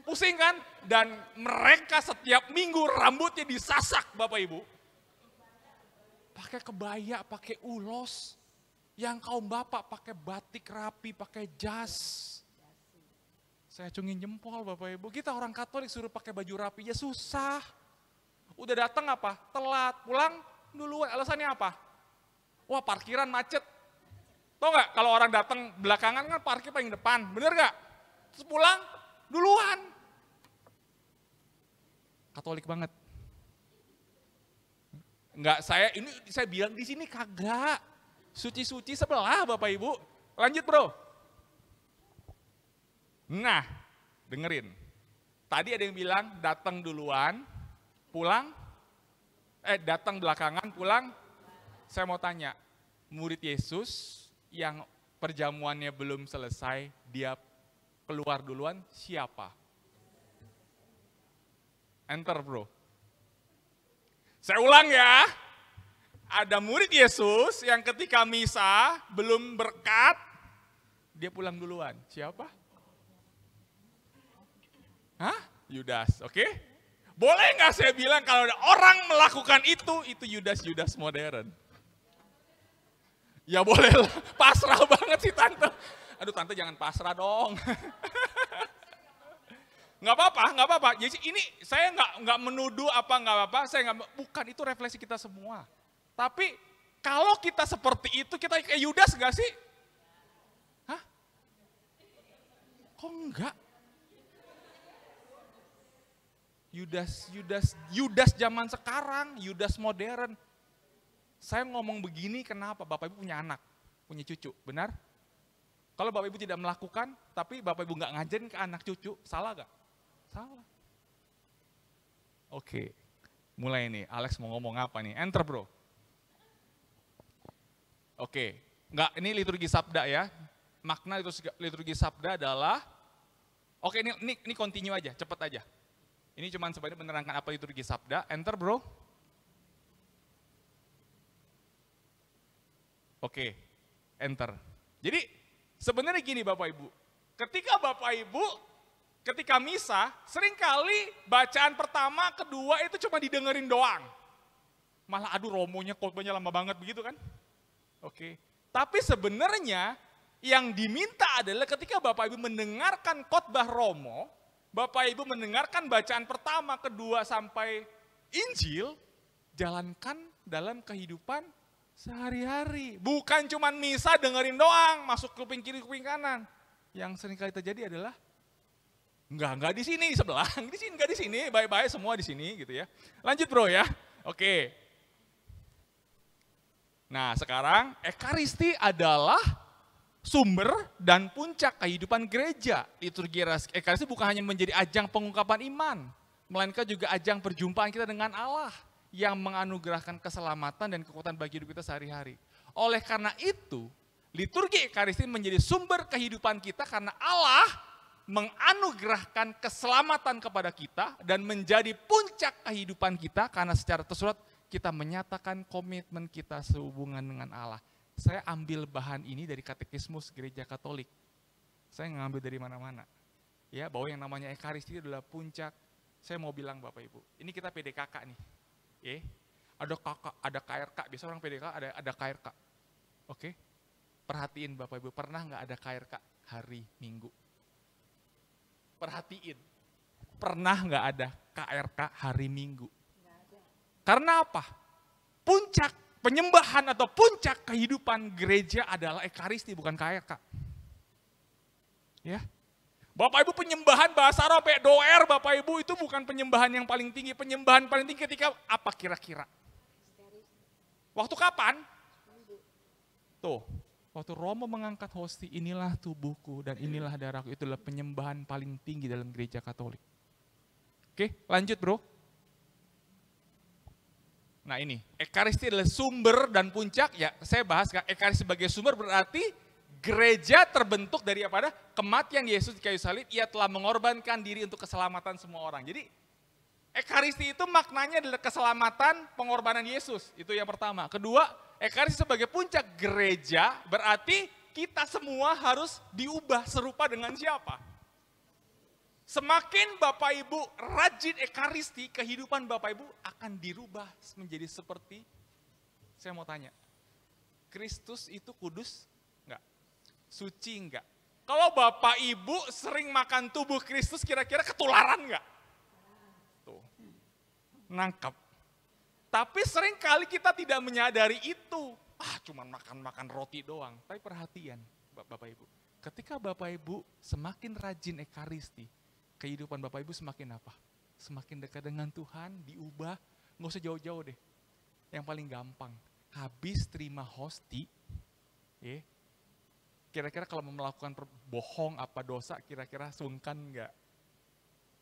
Speaker 4: Pusing kan? Dan mereka setiap minggu rambutnya disasak Bapak Ibu. Pakai kebaya, pakai ulos. Yang kaum bapak pakai batik rapi, pakai jas. Saya acungin jempol Bapak Ibu. Kita orang Katolik suruh pakai baju rapi ya susah. Udah datang apa? Telat, pulang dulu. Alasannya apa? Wah parkiran macet. Tahu nggak kalau orang datang belakangan kan parkir paling depan, bener nggak? Terus pulang duluan. Katolik banget. Enggak, saya bilang di sini kagak. Suci-suci sebelah Bapak Ibu. Lanjut bro. Nah, dengerin. Tadi ada yang bilang datang duluan, pulang. Datang belakangan, pulang. Saya mau tanya, murid Yesus yang perjamuannya belum selesai, dia keluar duluan, siapa? Enter bro. Saya ulang ya. Ada murid Yesus yang ketika misa belum berkat, dia pulang duluan. Siapa? Hah? Yudas, oke? Boleh nggak saya bilang kalau ada orang melakukan itu Yudas modern? Ya boleh lah, pasrah banget sih tante. Aduh tante jangan pasrah dong. Nggak apa-apa. Jadi ini saya nggak menuduh nggak apa-apa. Bukan itu refleksi kita semua. Tapi kalau kita seperti itu, kita kayak Yudas nggak sih? Hah? Kok enggak? Yudas zaman sekarang, Yudas modern. Saya ngomong begini kenapa? Bapak Ibu punya anak, punya cucu, benar? Kalau Bapak Ibu tidak melakukan, tapi Bapak Ibu nggak ngajarin ke anak cucu, salah gak? Salah. Oke, mulai nih, Alex mau ngomong apa nih? Enter bro. Oke, ini liturgi sabda ya. Makna liturgi sabda adalah, oke ini continue aja, cepet aja. Ini cuma sebenarnya menerangkan apa liturgi sabda. Enter bro. Oke, enter. Jadi sebenarnya gini Bapak Ibu, ketika misa, seringkali bacaan pertama, kedua itu cuma didengerin doang. Malah aduh romonya, khotbahnya lama banget begitu kan. Oke, tapi sebenarnya yang diminta adalah ketika Bapak Ibu mendengarkan khotbah romo, Bapak Ibu mendengarkan bacaan pertama, kedua sampai Injil, jalankan dalam kehidupan sehari-hari. Bukan cuma misa dengerin doang, masuk kuping kiri, kuping kanan. Yang seringkali terjadi adalah enggak di sini, di sebelah, di sini enggak di sini, bye-bye semua di sini gitu ya. Lanjut bro ya. Oke. Nah, sekarang Ekaristi adalah sumber dan puncak kehidupan gereja. Liturgi Ekaristi bukan hanya menjadi ajang pengungkapan iman, melainkan juga ajang perjumpaan kita dengan Allah yang menganugerahkan keselamatan dan kekuatan bagi hidup kita sehari-hari. Oleh karena itu, liturgi Ekaristi menjadi sumber kehidupan kita karena Allah menganugerahkan keselamatan kepada kita dan menjadi puncak kehidupan kita karena secara tersurat kita menyatakan komitmen kita sehubungan dengan Allah. Saya ambil bahan ini dari Katekismus Gereja Katolik. Saya ngambil dari mana-mana. Ya, bahwa yang namanya Ekaristi adalah puncak. Saya mau bilang Bapak Ibu, ini kita PDKK nih. Ada kakak, ada KRK, biasa orang PDK ada KRK. Oke, perhatiin Bapak Ibu, pernah nggak ada KRK hari Minggu? Perhatiin, pernah nggak ada KRK hari Minggu? Karena apa? Puncak penyembahan atau puncak kehidupan gereja adalah Ekaristi, bukan KRK. Ya. Bapak Ibu penyembahan bahasa Arab, doer Bapak Ibu itu bukan penyembahan yang paling tinggi. Penyembahan paling tinggi ketika apa kira-kira? Waktu kapan? Tuh, waktu Romo mengangkat hosti, inilah tubuhku dan inilah darahku. Itulah penyembahan paling tinggi dalam gereja Katolik. Oke, lanjut bro. Nah ini, Ekaristi adalah sumber dan puncak, ya saya bahas Ekaristi sebagai sumber berarti Gereja terbentuk dari apa? Kematian Yesus di kayu salib, ia telah mengorbankan diri untuk keselamatan semua orang. Jadi Ekaristi itu maknanya adalah keselamatan pengorbanan Yesus. Itu yang pertama. Kedua, Ekaristi sebagai puncak gereja berarti kita semua harus diubah serupa dengan siapa? Semakin Bapak Ibu rajin Ekaristi, kehidupan Bapak Ibu akan dirubah menjadi seperti, saya mau tanya, Kristus itu kudus? Enggak. Suci enggak? Kalau Bapak Ibu sering makan tubuh Kristus, kira-kira ketularan enggak? Tuh, nangkap. Tapi sering kali kita tidak menyadari itu. Cuman makan-makan roti doang. Tapi perhatian Bapak Ibu. Ketika Bapak Ibu semakin rajin Ekaristi, kehidupan Bapak Ibu semakin apa? Semakin dekat dengan Tuhan, diubah. Nggak usah jauh-jauh deh. Yang paling gampang, habis terima hosti, kira-kira kalau mau melakukan bohong apa dosa, kira-kira sungkan nggak?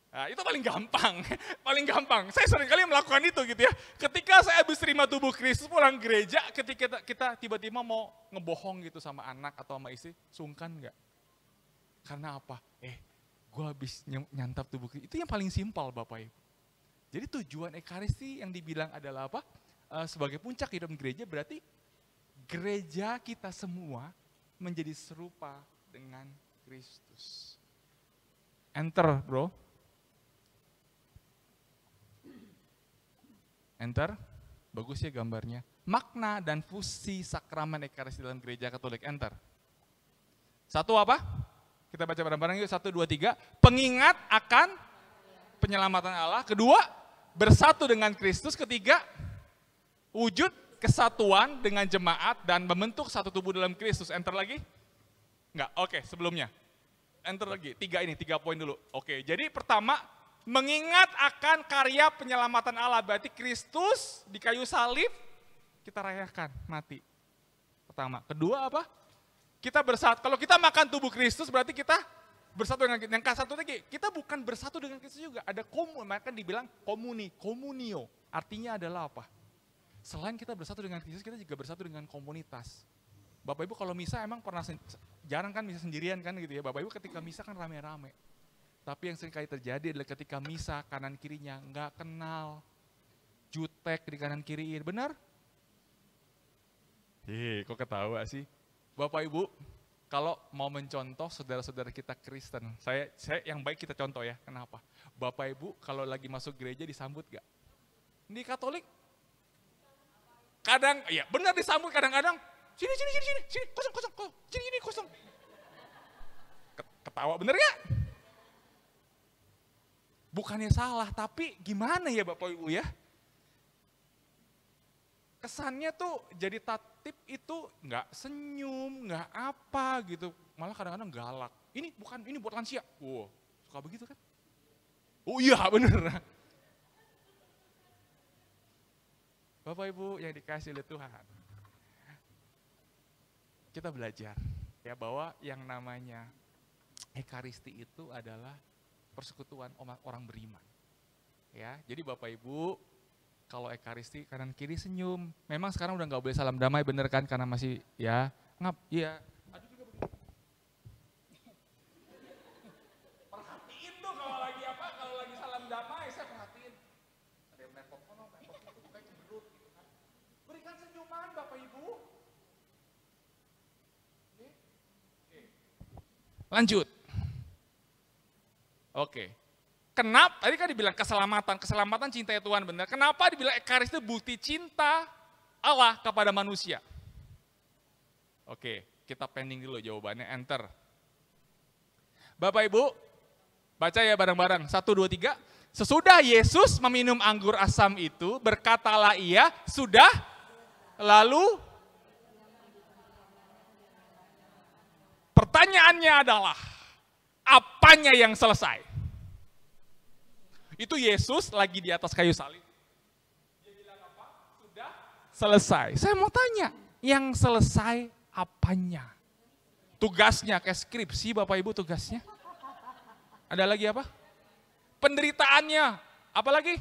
Speaker 4: Nah, itu paling gampang, paling gampang. Saya seringkali melakukan itu gitu ya. Ketika saya habis terima tubuh Kristus pulang gereja, ketika kita tiba-tiba mau ngebohong gitu sama anak atau sama istri, sungkan nggak? Karena apa? Gue habis nyantap tubuh Kristus. Itu yang paling simpel Bapak Ibu. Jadi tujuan Ekaristi yang dibilang adalah apa? Sebagai puncak hidup gereja berarti gereja kita semua menjadi serupa dengan Kristus. Enter bro. Enter, bagus ya gambarnya. Makna dan fungsi sakramen Ekaristi dalam gereja Katolik, enter. Satu apa? Kita baca bareng-bareng yuk, 1, 2, 3. Pengingat akan penyelamatan Allah. Kedua, bersatu dengan Kristus. Ketiga, wujud kesatuan dengan jemaat dan membentuk satu tubuh dalam Kristus. Enter lagi? Enggak, oke sebelumnya. Enter lagi, 3 poin dulu. Oke, jadi pertama, mengingat akan karya penyelamatan Allah, berarti Kristus di kayu salib kita rayakan mati. Pertama, kedua apa? Kita bersatu. Kalau kita makan tubuh Kristus berarti kita bersatu dengan yang satu lagi. Kita bukan bersatu dengan Kristus juga, ada maka dibilang komunio. Artinya adalah apa? Selain kita bersatu dengan Kristus, kita juga bersatu dengan komunitas. Bapak Ibu kalau misa emang pernah jarang kan misa sendirian kan gitu ya. Bapak Ibu ketika misa kan rame-rame. Tapi yang sering kali terjadi adalah ketika misa kanan kirinya nggak kenal, jutek di kanan kiriin, benar? Kok ketawa sih? Bapak Ibu, kalau mau mencontoh saudara-saudara kita Kristen, saya yang baik kita contoh ya. Kenapa? Bapak Ibu kalau lagi masuk gereja disambut gak? Di Katolik, kadang, ya benar disambut kadang-kadang. Sini, kosong, sini, kosong. Ketawa bener gak? Bukannya salah, tapi gimana ya Bapak Ibu ya? Kesannya tuh jadi tatip itu nggak senyum, nggak apa gitu, malah kadang-kadang galak. Ini buat lansia. Wow, suka begitu kan? Oh iya bener. Bapak Ibu yang dikasih oleh Tuhan, kita belajar ya bahwa yang namanya Ekaristi itu adalah persekutuan orang beriman. Ya, jadi Bapak Ibu kalau Ekaristi kanan kiri senyum. Memang sekarang udah nggak boleh salam damai bener kan karena masih ya ya. Aduh juga begini. Perhatiin tuh kalau lagi salam damai saya perhatiin. Ada yang nepok itu kayak cemberut gitu kan. Berikan senyuman Bapak Ibu. Lanjut. Oke. Kenapa? Tadi kan dibilang keselamatan cinta Tuhan benar. Kenapa dibilang Ekaristi itu bukti cinta Allah kepada manusia? Oke, kita pending dulu jawabannya, enter. Bapak Ibu, baca ya bareng-bareng, 1, 2, 3. Sesudah Yesus meminum anggur asam itu, berkatalah ia, sudah, lalu pertanyaannya adalah, apanya yang selesai? Itu Yesus lagi di atas kayu salib. Dia bilang apa? Sudah selesai. Saya mau tanya, yang selesai apanya? Tugasnya, kayak skripsi Bapak Ibu tugasnya. Ada lagi apa? Penderitaannya, apa lagi?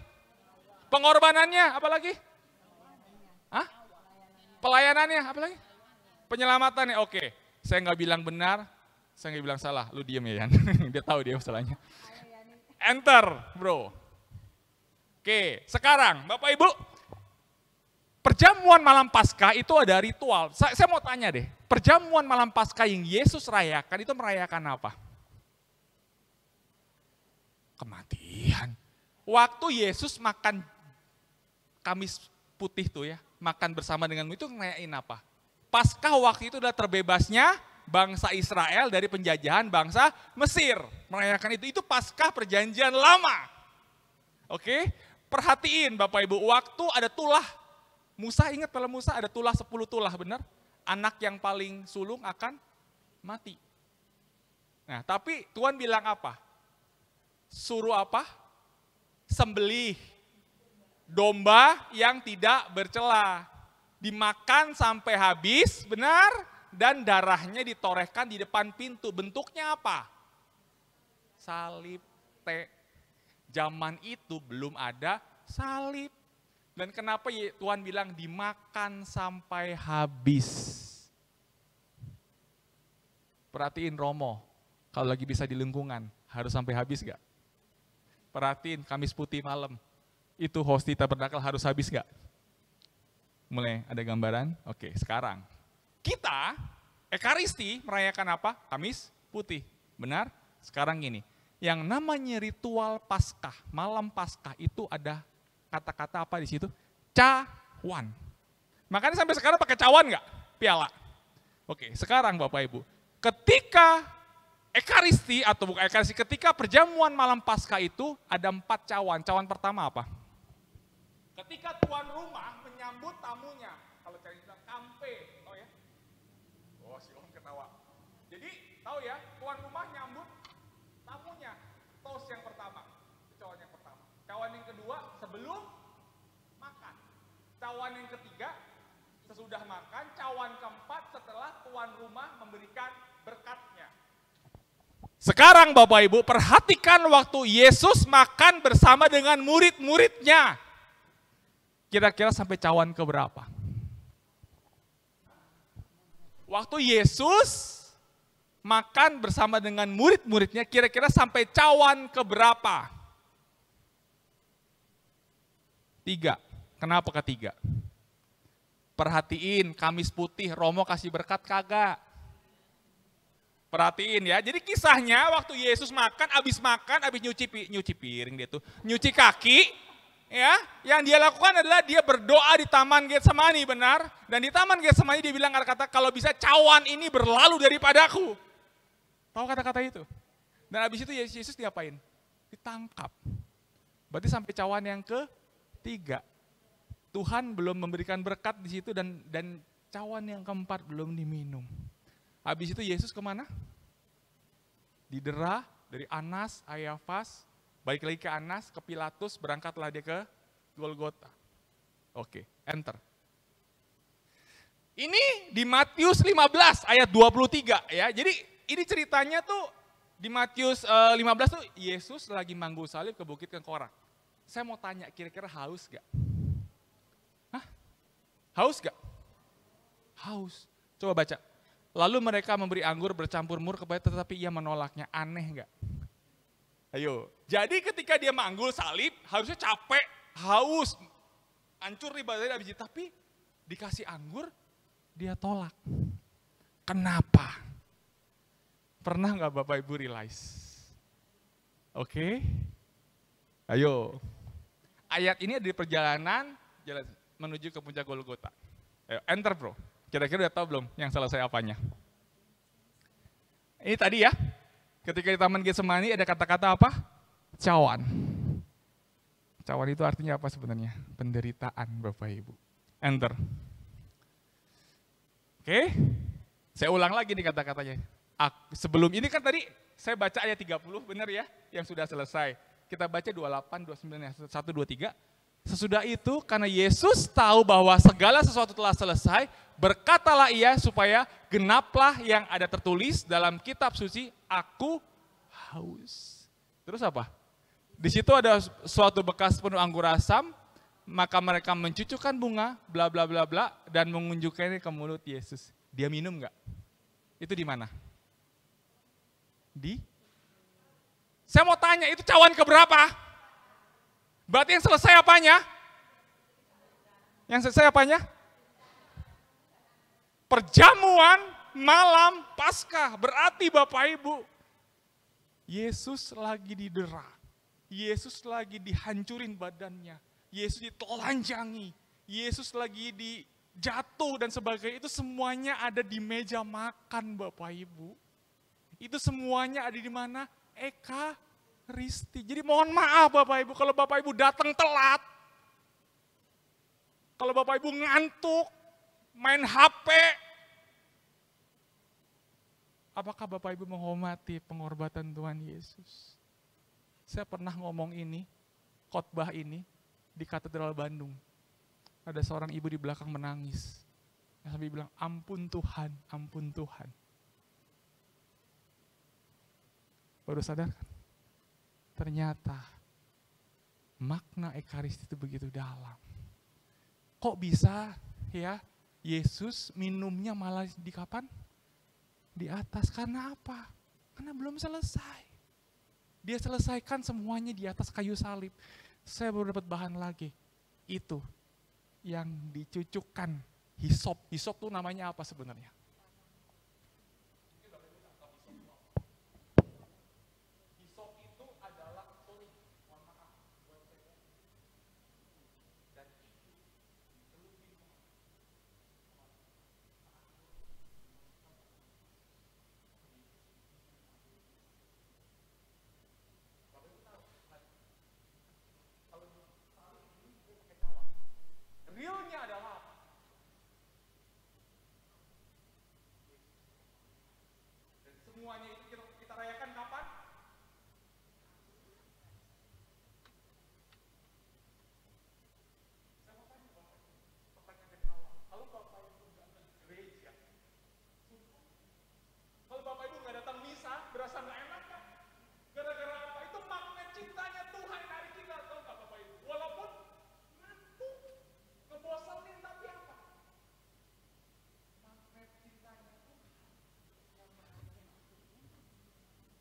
Speaker 4: Pengorbanannya, apa lagi? Hah? Pelayanannya, apa lagi? Penyelamatannya, oke. Saya nggak bilang benar, saya nggak bilang salah. Lu diem ya Yan, dia tahu dia masalahnya. Enter bro. Oke, sekarang Bapak Ibu, perjamuan malam Paskah itu ada ritual. Saya mau tanya deh, perjamuan malam Paskah yang Yesus rayakan itu merayakan apa? Kematian. Waktu Yesus makan Kamis putih tuh ya, makan bersama denganmu itu ngerayain apa? Paskah waktu itu adalah terbebasnya bangsa Israel dari penjajahan bangsa Mesir. Merayakan itu Paskah perjanjian lama. Oke, perhatiin Bapak Ibu, waktu ada tulah. Musa, ingat kalau Musa ada tulah 10 tulah, benar? Anak yang paling sulung akan mati. Nah, tapi Tuhan bilang apa? Suruh apa? Sembelih domba yang tidak bercela. Dimakan sampai habis, benar? Dan darahnya ditorehkan di depan pintu. Bentuknya apa? Salib. Zaman itu belum ada salib. Dan kenapa Tuhan bilang dimakan sampai habis? Perhatiin Romo, kalau lagi bisa di lingkungan, harus sampai habis gak? Perhatiin Kamis Putih malam, itu hosti tabernakel harus habis gak? Mulai ada gambaran? Oke, sekarang. Kita, Ekaristi merayakan apa? Kamis Putih, benar? Sekarang gini, yang namanya ritual Paskah, malam Paskah itu ada kata-kata apa di situ? Cawan. Makanya sampai sekarang pakai cawan nggak? Piala. Oke, sekarang Bapak Ibu, ketika Ekaristi atau bukan Ekaristi, ketika perjamuan malam Paskah itu ada 4 cawan. Cawan pertama apa? Ketika tuan rumah menyambut tamunya, kalau cari bilang kampe, tahu ya? Oh, si Om ketawa. Jadi tahu ya, tuan rumah nyambut tamunya, toast yang pertama, cawan yang pertama. Cawan yang kedua sebelum makan. Cawan yang ketiga sesudah makan. Cawan keempat setelah tuan rumah memberikan berkatnya. Sekarang Bapak Ibu perhatikan waktu Yesus makan bersama dengan murid-muridnya. Kira-kira sampai cawan keberapa? Waktu Yesus makan bersama dengan murid-muridnya, kira-kira sampai cawan keberapa? 3. Kenapa ketiga? Perhatiin Kamis Putih, Romo kasih berkat kagak? Perhatiin ya, jadi kisahnya waktu Yesus makan, abis nyuci piring dia tuh, nyuci kaki, ya, yang dia lakukan adalah dia berdoa di Taman Getsemani, benar? Dan di Taman Getsemani dia bilang kata-kata, kalau bisa cawan ini berlalu daripadaku. Tahu kata-kata itu? Dan abis itu Yesus diapain? Ditangkap. Berarti sampai cawan yang ke-3. Tuhan belum memberikan berkat di situ dan cawan yang keempat belum diminum. Habis itu Yesus kemana? Didera dari Anas, Kayafas, balik lagi ke Anas, ke Pilatus, berangkatlah dia ke Golgota. Oke, enter. Ini di Matius 15 ayat 23 ya. Jadi ini ceritanya tuh di Matius 15 tuh Yesus lagi manggul salib ke Bukit Kengkorak. Saya mau tanya, kira-kira haus gak? Hah? Haus gak? Haus. Coba baca. Lalu mereka memberi anggur bercampur mur kepada, tetapi ia menolaknya. Aneh enggak? Ayo. Jadi ketika dia manggul salib, harusnya capek, haus, hancur nih badannya habis itu. Tapi dikasih anggur, dia tolak. Kenapa? Pernah enggak Bapak Ibu realize? Oke. Ayo. Ayat ini ada di perjalanan jalan menuju ke puncak Golgota. Ayo, enter bro. Kira-kira udah tahu belum yang selesai apanya? Ini tadi ya, ketika di Taman Getsemani ada kata-kata apa? Cawan. Cawan itu artinya apa sebenarnya? Penderitaan Bapak Ibu. Enter. Oke, saya ulang lagi nih kata-katanya. Sebelum ini kan tadi saya baca ayat 30, benar ya? Yang sudah selesai. Kita baca 28, 29, 1, 2, 3. Sesudah itu karena Yesus tahu bahwa segala sesuatu telah selesai, berkatalah ia supaya genaplah yang ada tertulis dalam kitab suci, aku haus. Terus apa? Di situ ada suatu bekas penuh anggur asam, maka mereka mencucukkan bunga, bla bla bla bla, dan mengunjukkannya ke mulut Yesus. Dia minum enggak? Itu di mana? Saya mau tanya, itu cawan keberapa? Berarti yang selesai apanya? Yang selesai apanya? Perjamuan malam Paskah. Berarti Bapak Ibu, Yesus lagi didera. Yesus lagi dihancurin badannya. Yesus ditelanjangi. Yesus lagi dijatuh dan sebagainya. Itu semuanya ada di meja makan Bapak Ibu. Itu semuanya ada di mana? Ekaristi. Jadi mohon maaf Bapak Ibu, kalau Bapak Ibu datang telat, kalau Bapak Ibu ngantuk, main HP, apakah Bapak Ibu menghormati pengorbanan Tuhan Yesus? Saya pernah ngomong ini, khotbah ini, di Katedral Bandung. Ada seorang ibu di belakang menangis. Yang sampai bilang, ampun Tuhan, ampun Tuhan. Baru sadar kan? Ternyata makna Ekaristi itu begitu dalam. Kok bisa ya Yesus minumnya malah di kapan? Di atas. Karena apa? Karena belum selesai. Dia selesaikan semuanya di atas kayu salib. Saya baru dapat bahan lagi. Itu yang dicucukkan hisop. Hisop tuh namanya apa sebenarnya? Realnya adalah apa? Dan semuanya itu kita rayakan kapan? Saya mau tanya Bapak, pertanyaan dari awal. Kalau Bapak Ibu nggak ke gereja, kalau Bapak Ibu nggak datang misa, berasa nggak enak kan? Gara-gara apa? Itu makna cintanya Tuhan dari kita, tahu nggak Bapak Ibu? Walaupun ngebosanin tapi apa? Makna cintanya Tuhan yang mengasihi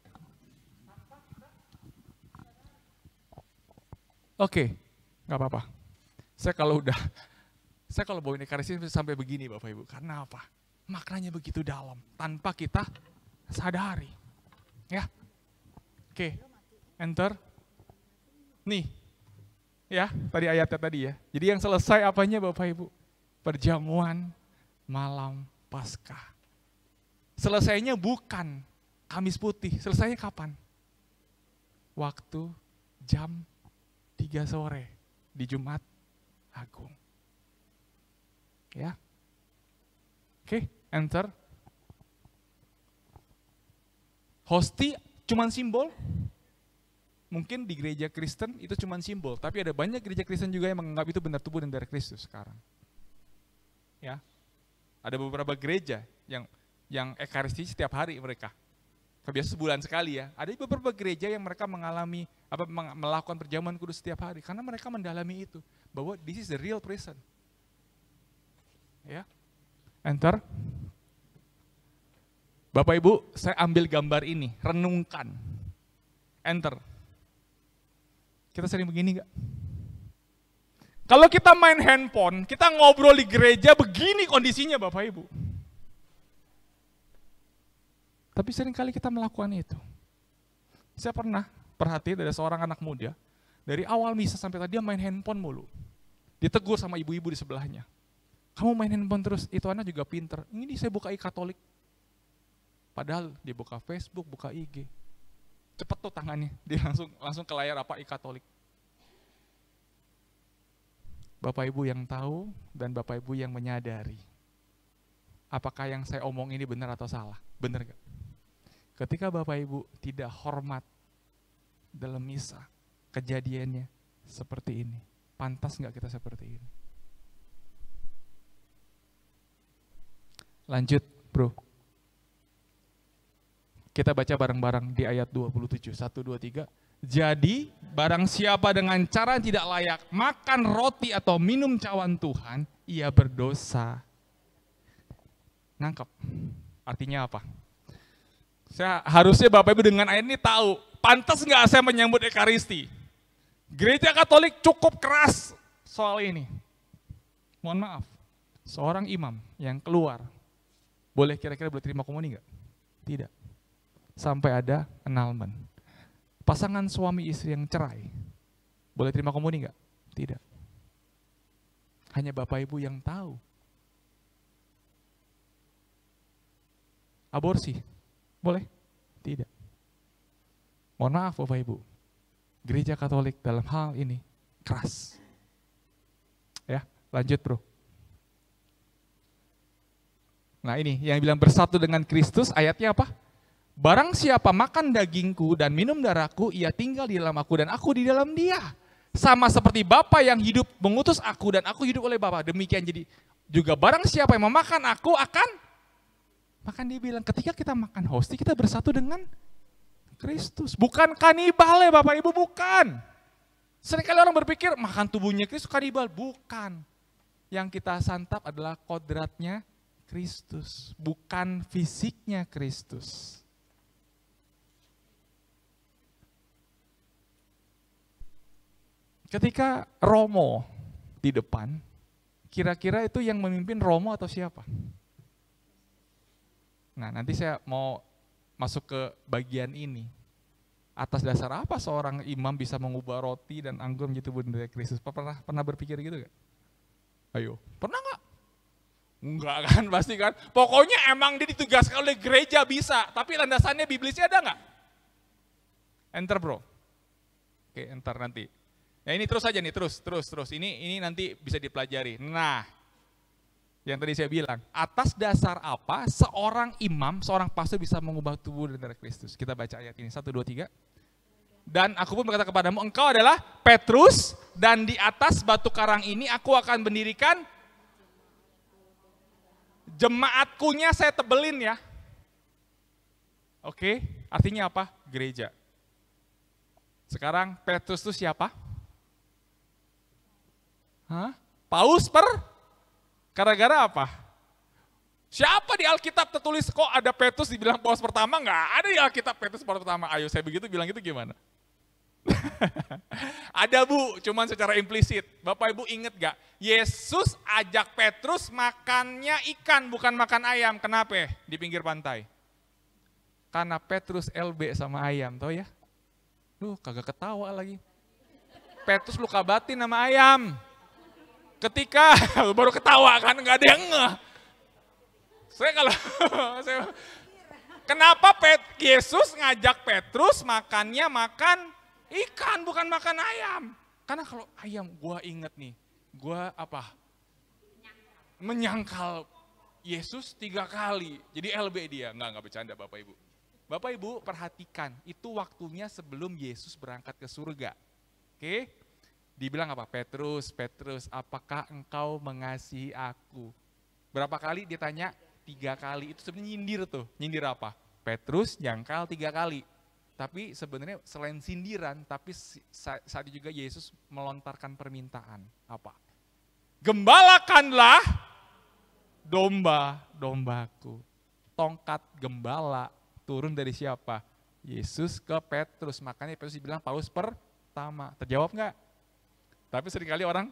Speaker 4: tanpa kita sadari. Oke, nggak apa-apa. Saya kalau bawa Ekaristi sampai begini Bapak Ibu. Karena apa? Maknanya begitu dalam, tanpa kita sadari. Ya, oke, enter. Nih, ya, tadi ayatnya tadi ya. Jadi yang selesai apanya Bapak Ibu? Perjamuan malam Paskah. Selesainya bukan Kamis Putih, selesainya kapan? Waktu jam 3 sore di Jumat Agung. Ya. Oke, enter. Hosti cuman simbol. Mungkin di gereja Kristen itu cuma simbol, tapi ada banyak gereja Kristen juga yang menganggap itu benar tubuh dan darah Kristus sekarang. Ya, ada beberapa gereja yang Ekaristi setiap hari mereka, biasa sebulan sekali ya. Ada beberapa gereja yang mereka melakukan perjamuan kudus setiap hari, karena mereka mendalami itu, bahwa this is the real present. Ya, enter. Bapak Ibu, saya ambil gambar ini, renungkan. Enter. Kita sering begini gak? Kalau kita main handphone, kita ngobrol di gereja, begini kondisinya Bapak Ibu. Tapi sering kali kita melakukan itu. Saya pernah perhati dari seorang anak muda, dari awal misa sampai tadi dia main handphone mulu. Ditegur sama ibu-ibu di sebelahnya. Kamu main handphone terus, itu anak juga pinter. Ini saya buka e-Katolik. Padahal dia buka Facebook, buka IG. Cepet tuh tangannya, dia langsung ke layar apa e-Katolik. Bapak Ibu yang tahu dan Bapak Ibu yang menyadari, apakah yang saya omong ini benar atau salah? Benar gak? Ketika Bapak Ibu tidak hormat dalam misa, kejadiannya seperti ini. Pantas gak kita seperti ini? Lanjut bro. Kita baca bareng-bareng di ayat 27, 1, 2, 3. Jadi, barang siapa dengan cara tidak layak makan roti atau minum cawan Tuhan, ia berdosa. Nangkep? Artinya apa? Harusnya Bapak Ibu dengan ayat ini tahu, pantas nggak saya menyambut Ekaristi? Gereja Katolik cukup keras soal ini. Mohon maaf, seorang imam yang keluar, kira-kira boleh terima komuni nggak? Tidak. Sampai ada annulment. Pasangan suami istri yang cerai, boleh terima komuni nggak? Tidak. Hanya Bapak Ibu yang tahu. Aborsi, boleh? Tidak. Mohon maaf Bapak Ibu, Gereja Katolik dalam hal ini keras. Ya, lanjut bro. Nah ini yang bilang bersatu dengan Kristus, ayatnya apa? Barang siapa makan dagingku dan minum darahku, ia tinggal di dalam aku dan aku di dalam dia. Sama seperti Bapa yang hidup mengutus aku dan aku hidup oleh Bapa. Demikian jadi juga barang siapa yang memakan aku akan makan. Dia bilang ketika kita makan hosti kita bersatu dengan Kristus. Bukan kanibal ya Bapak Ibu, bukan. Seringkali orang berpikir makan tubuhnya Kristus kanibal. Bukan. Yang kita santap adalah kodratnya Kristus, bukan fisiknya Kristus. Ketika Romo di depan, kira-kira itu yang memimpin Romo atau siapa? Nah, nanti saya mau masuk ke bagian ini. Atas dasar apa seorang imam bisa mengubah roti dan anggur menjadi tubuh dan darah Kristus? Pernah berpikir gitu gak? Ayo, pernah gak? Enggak kan, pasti kan. Pokoknya emang dia ditugaskan oleh gereja bisa, tapi landasannya biblisnya ada gak? Enter bro. Oke, enter nanti. Ya ini terus aja nih, terus. Ini nanti bisa dipelajari. Nah, yang tadi saya bilang, atas dasar apa seorang imam, seorang pastor bisa mengubah tubuh dan darah Kristus? Kita baca ayat ini, 1, 2, 3. Dan aku pun berkata kepadamu, engkau adalah Petrus, dan di atas batu karang ini aku akan mendirikan jemaatkunya, saya tebelin ya. Oke, artinya apa? Gereja. Sekarang Petrus itu siapa? Hah? Paus gara-gara apa? Siapa di Alkitab tertulis kok ada Petrus dibilang Paus pertama? Nggak ada di Alkitab Petrus Paus pertama. Ayo saya begitu bilang itu gimana? Ada bu, cuman secara implisit. Bapak Ibu inget gak? Yesus ajak Petrus makannya ikan bukan makan ayam. Kenapa? Di pinggir pantai. Karena Petrus LB sama ayam, tau ya? Kagak ketawa lagi. Petrus luka batin sama ayam. Ketika baru ketawa kan, nggak ada yang ngeh. Kenapa Yesus ngajak Petrus makannya makan ikan bukan makan ayam? Karena kalau ayam, gua inget nih, gua apa? Menyangkal Yesus 3 kali, jadi LB dia. Nggak bercanda Bapak Ibu. Bapak Ibu perhatikan, itu waktunya sebelum Yesus berangkat ke surga. Oke? Dibilang apa? Petrus, apakah engkau mengasihi aku? Berapa kali dia tanya? 3 kali. Itu sebenarnya nyindir tuh. Nyindir apa? Petrus jangkal 3 kali. Tapi sebenarnya selain sindiran, tapi saat itu juga Yesus melontarkan permintaan. Apa? Gembalakanlah domba-dombaku. Tongkat gembala turun dari siapa? Yesus ke Petrus. Makanya Petrus dibilang Paus pertama. Terjawab nggak? Tapi seringkali orang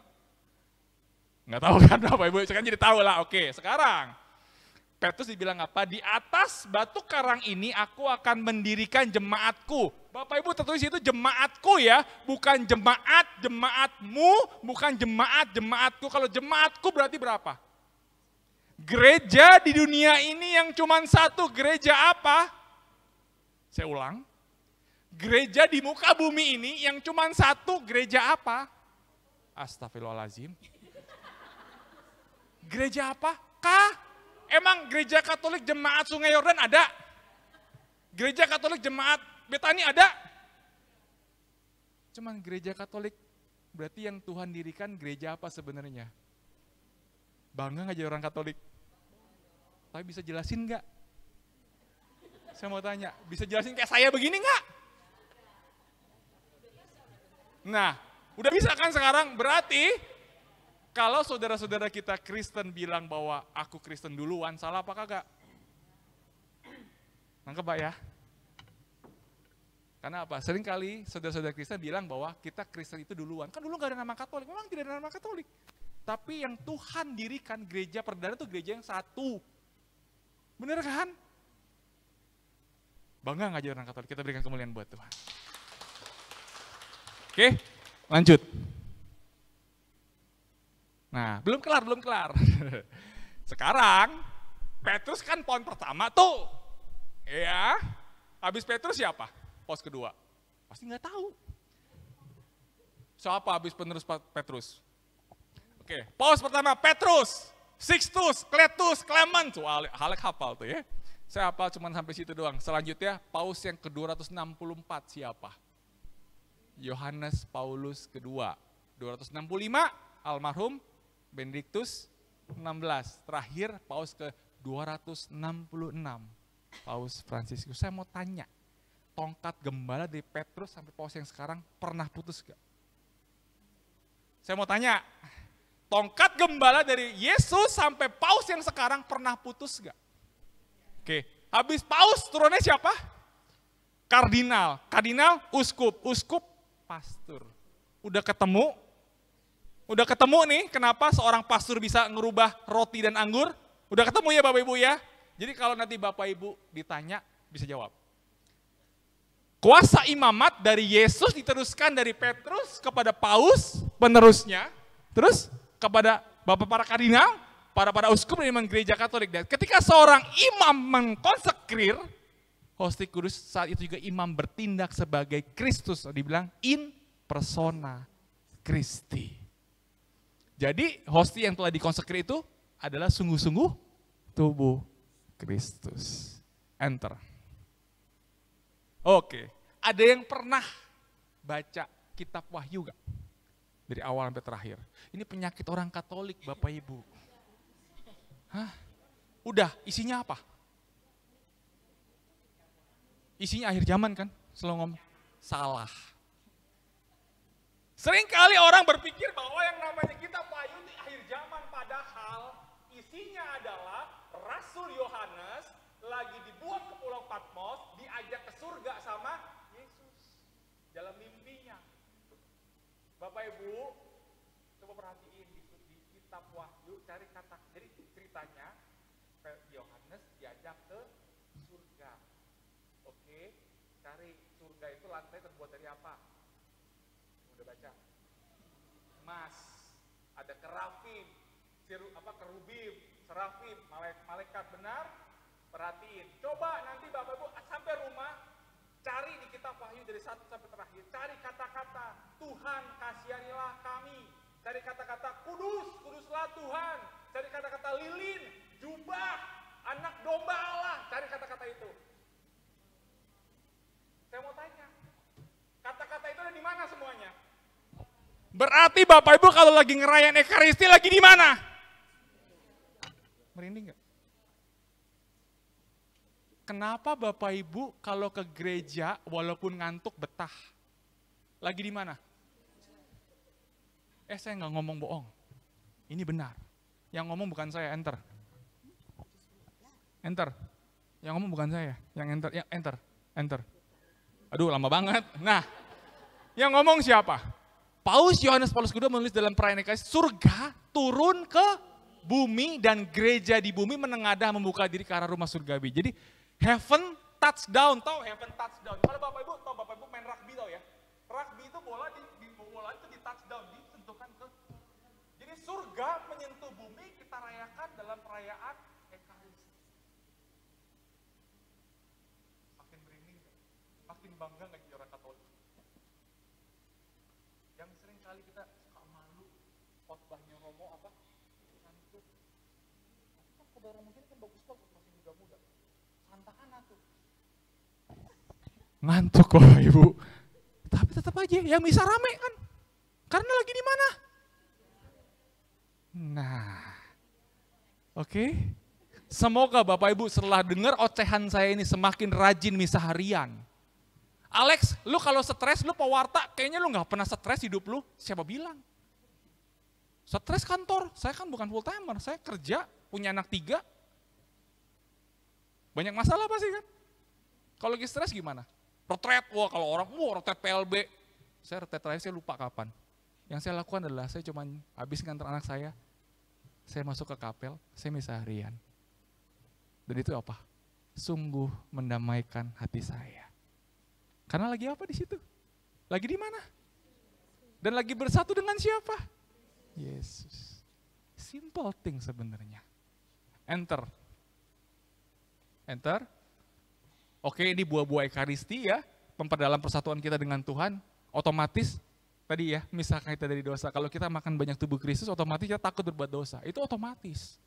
Speaker 4: nggak tahu kan Bapak Ibu, sekarang jadi tahu lah. Oke, sekarang Petrus dibilang apa? Di atas batu karang ini aku akan mendirikan jemaatku. Bapak Ibu tertulis itu jemaatku ya, bukan jemaatmu, bukan jemaatku. Kalau jemaatku berarti berapa? Gereja di dunia ini yang cuma satu, gereja apa? Saya ulang. Gereja di muka bumi ini yang cuma satu, gereja apa? Astagfirullahaladzim. Gereja apa? Emang gereja Katolik jemaat Sungai Yordan ada? Gereja Katolik jemaat Betani ada? Cuman gereja Katolik berarti yang Tuhan dirikan gereja apa sebenarnya? Bangga nggak jadi orang Katolik? Tapi bisa jelasin nggak? Saya mau tanya, bisa jelasin kayak saya begini nggak? Nah, udah bisa kan sekarang? Berarti kalau saudara-saudara kita Kristen bilang bahwa aku Kristen duluan, salah apa kagak? Nangkep Pak ya? Karena apa? Seringkali saudara-saudara Kristen bilang bahwa kita Kristen itu duluan. Kan dulu gak ada nama Katolik, memang tidak ada nama Katolik. Tapi yang Tuhan dirikan gereja perdana itu gereja yang satu. Bener kan? Bangga gak jadi orang Katolik, kita berikan kemuliaan buat Tuhan. Oke, lanjut. Nah, belum kelar. Sekarang, Petrus kan pohon pertama tuh. Ya, habis Petrus siapa? Paus kedua. Pasti nggak tahu. Siapa habis penerus Petrus? Oke, Paus pertama Petrus, Sixtus, Cletus, Clement. Tuh, Halek hafal tuh ya. Saya hafal cuma sampai situ doang. Selanjutnya, Paus yang ke-264 siapa? Yohanes Paulus kedua. 265, almarhum Benediktus 16. Terakhir, Paus ke-266, Paus Fransiskus. Saya mau tanya, tongkat gembala dari Petrus sampai Paus yang sekarang pernah putus gak? Saya mau tanya, tongkat gembala dari Yesus sampai Paus yang sekarang pernah putus gak? Oke, habis Paus turunnya siapa? Kardinal, uskup, pastor. Udah ketemu nih kenapa seorang pastor bisa ngerubah roti dan anggur? Udah ketemu ya Bapak Ibu ya? Jadi kalau nanti Bapak Ibu ditanya, bisa jawab. Kuasa imamat dari Yesus diteruskan dari Petrus kepada Paus, penerusnya, terus kepada Bapak para kardinal, para uskup dan imam gereja Katolik. Dan ketika seorang imam mengkonsekrir, Hosti Kudus saat itu juga imam bertindak sebagai Kristus, dibilang in persona Christi. Jadi hosti yang telah dikonsekrir itu adalah sungguh-sungguh tubuh Kristus. Enter. Oke, ada yang pernah baca kitab Wahyu gak? Dari awal sampai terakhir. Ini penyakit orang Katolik Bapak Ibu. Hah? Udah, isinya apa? Isinya akhir zaman kan? Selalu ngomong, salah. Seringkali orang berpikir bahwa yang namanya kitab Wahyu di akhir zaman, padahal isinya adalah Rasul Yohanes lagi dibuat ke Pulau Patmos, diajak ke surga sama Yesus dalam mimpinya. Bapak Ibu, coba perhatiin di kitab Wahyu, cari kata, jadi ceritanya Yohanes diajak ke surga. Oke, cari surga itu lantai terbuat dari apa? Udah baca? Emas, ada kerafim, kerubim, serafim, malaikat benar. Perhatiin, coba nanti Bapak Ibu sampai rumah, cari di kitab Wahyu dari 1 sampai terakhir, cari kata-kata Tuhan kasihanilah kami, cari kata-kata kuduslah Tuhan, cari kata-kata lilin, jubah, anak domba Allah, cari kata-kata itu. Saya mau tanya, kata-kata itu ada di mana semuanya? Berarti Bapak Ibu kalau lagi ngerayain Ekaristi lagi di mana? Merinding gak? Kenapa Bapak Ibu kalau ke gereja walaupun ngantuk betah? Lagi di mana? Saya nggak ngomong bohong. Ini benar. Yang ngomong bukan saya, enter. Enter. Yang ngomong bukan saya, yang enter. Ya, enter. Aduh, lama banget. Nah, yang ngomong siapa? Paus Yohanes Paulus kedua menulis dalam perayaan Ekaristi, surga turun ke bumi dan gereja di bumi menengadah membuka diri ke arah rumah surgawi. Jadi heaven touchdown, tahu heaven touchdown. Kalau Bapak Ibu main rugby tahu ya. Rugby itu bola itu di touchdown, disentuhkan ke. Jadi surga menyentuh bumi kita rayakan dalam perayaan Ekaristi. Makin merinding, makin bangga nggak jadi orang Katolik. Yang sering kali kita suka malu, khotbahnya Romo apa? Ngantuk. Kan saudara mungkin kan bagus-bagus, masih muda-muda. Santakan tuh. Ngantuk kok Ibu. Tapi tetap aja yang bisa rame kan. Karena lagi di mana? Nah. Oke. Semoga Bapak Ibu setelah dengar ocehan saya ini semakin rajin misa harian. Alex, lu kalau stres, lu pewarta, kayaknya lu gak pernah stres hidup lu. Siapa bilang? Stres kantor, saya kan bukan full timer, saya kerja, punya anak 3. Banyak masalah pasti kan? Kalau lagi stres gimana? Retret, wah kalau orang, retret PLB. Saya retret terakhir saya lupa kapan. Yang saya lakukan adalah saya cuma habis ngantar anak saya masuk ke kapel, saya misa harian. Dan itu apa? Sungguh mendamaikan hati saya. Karena lagi apa di situ? Lagi di mana? Dan lagi bersatu dengan siapa? Yesus. Simple thing sebenarnya. Enter. Oke, ini buah-buah Ekaristi ya, memperdalam persatuan kita dengan Tuhan. Otomatis tadi ya, misalkan kita dari dosa, kalau kita makan banyak tubuh Kristus, otomatis kita takut berbuat dosa. Itu otomatis.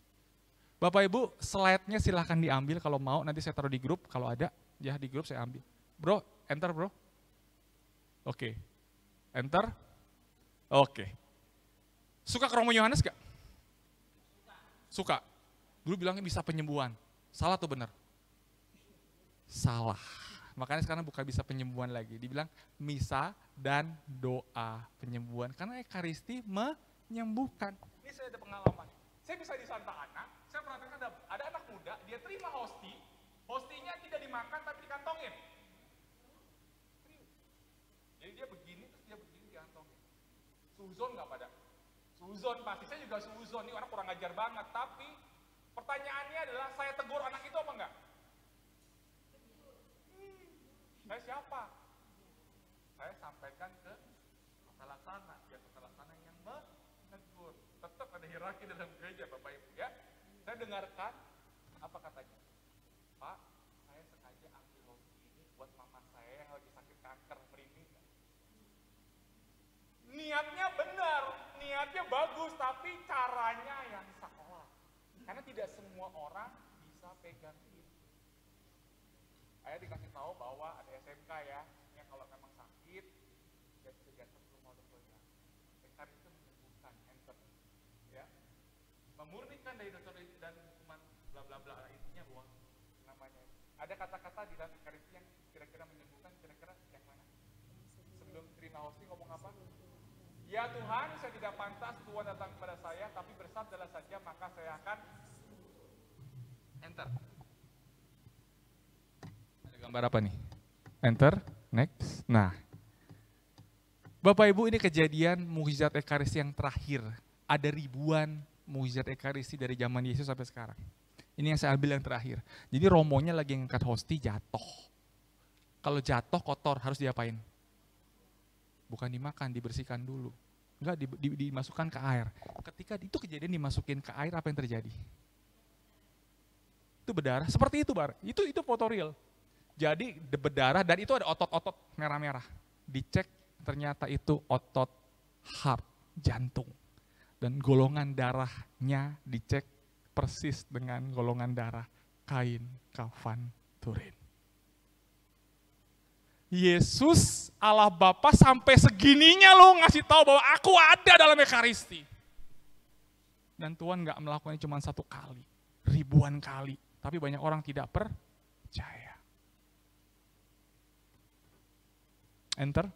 Speaker 4: Bapak Ibu, slide-nya silahkan diambil kalau mau, nanti saya taruh di grup, kalau ada, ya di grup saya ambil. Bro, enter bro. Oke. Enter. Oke. Suka ke Romo Yohanes gak? Suka. Dulu bilangnya bisa penyembuhan. Salah tuh benar? Salah. Makanya sekarang bukan bisa penyembuhan lagi. Dibilang misa dan doa penyembuhan. Karena Ekaristi menyembuhkan. Ini saya ada pengalaman. Saya bisa di Santa Ana, saya perhatikan ada anak muda, dia terima hosti, hostinya tidak dimakan tapi dikantongin. Jadi dia begini, terus dia begini dikantongin. Suzon nggak pada? Suzon pasti, saya juga suzon, ini orang kurang ajar banget. Tapi pertanyaannya adalah saya tegur anak itu apa enggak? Saya siapa? Saya sampaikan ke tata laksana, biar tata laksana yang menegur. Tetap ada hierarki dalam gereja Bapak Ibu ya. Saya dengarkan, apa katanya? Pak, saya sengaja ambil roti ini buat mama saya yang lagi sakit kanker, merinding. Niatnya benar, niatnya bagus, tapi caranya yang salah. Karena tidak semua orang bisa pegang ini. Saya dikasih tahu bahwa ada SMK ya, yang kalau memang sakit, dia bisa diantar ke rumah dokternya. SMK itu menyembuhkan, enter, ya, memurnikan dari dosa dan hukuman, bla bla bla, intinya bahwa namanya. Ada kata-kata di dalam Ekaristi yang kira-kira menyembuhkan, kira-kira yang mana? Sebelum terima hosti ngomong apa? Ya Tuhan, saya tidak pantas Tuhan datang kepada saya, tapi bersabdalah saja maka saya akan enter. Gambar apa nih? Enter, next. Nah, Bapak Ibu, ini kejadian mukjizat Ekaristi yang terakhir. Ada ribuan mukjizat Ekaristi dari zaman Yesus sampai sekarang. Ini yang saya ambil yang terakhir. Jadi romonya lagi ngangkat hosti, jatuh. Kalau jatuh kotor harus diapain? Bukan dimakan, dibersihkan dulu. Enggak, dimasukkan ke air. Ketika itu kejadian dimasukin ke air, apa yang terjadi? Itu berdarah, seperti itu Bar. Itu foto real. Jadi berdarah dan itu ada otot-otot merah-merah. Dicek ternyata itu otot heart, jantung. Dan golongan darahnya dicek persis dengan golongan darah Kain, Kafan, Turin. Yesus Allah Bapa sampai segininya loh ngasih tahu bahwa aku ada dalam Ekaristi. Dan Tuhan gak melakukannya cuma satu kali, ribuan kali. Tapi banyak orang tidak percaya. Enter.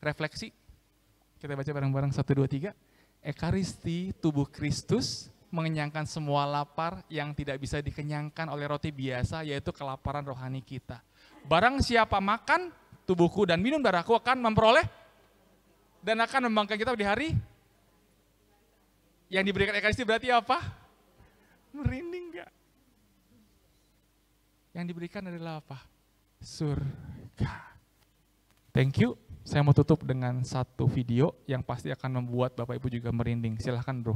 Speaker 4: Refleksi. Kita baca bareng-bareng 1, 2, 3. Ekaristi tubuh Kristus mengenyangkan semua lapar yang tidak bisa dikenyangkan oleh roti biasa, yaitu kelaparan rohani kita. Barang siapa makan tubuhku dan minum darahku akan memperoleh dan akan membangkitkan kita di hari yang diberikan Ekaristi. Berarti apa? Merinding gak? Yang diberikan adalah apa? Surga. Thank you. Saya mau tutup dengan satu video yang pasti akan membuat Bapak Ibu juga merinding. Silahkan bro.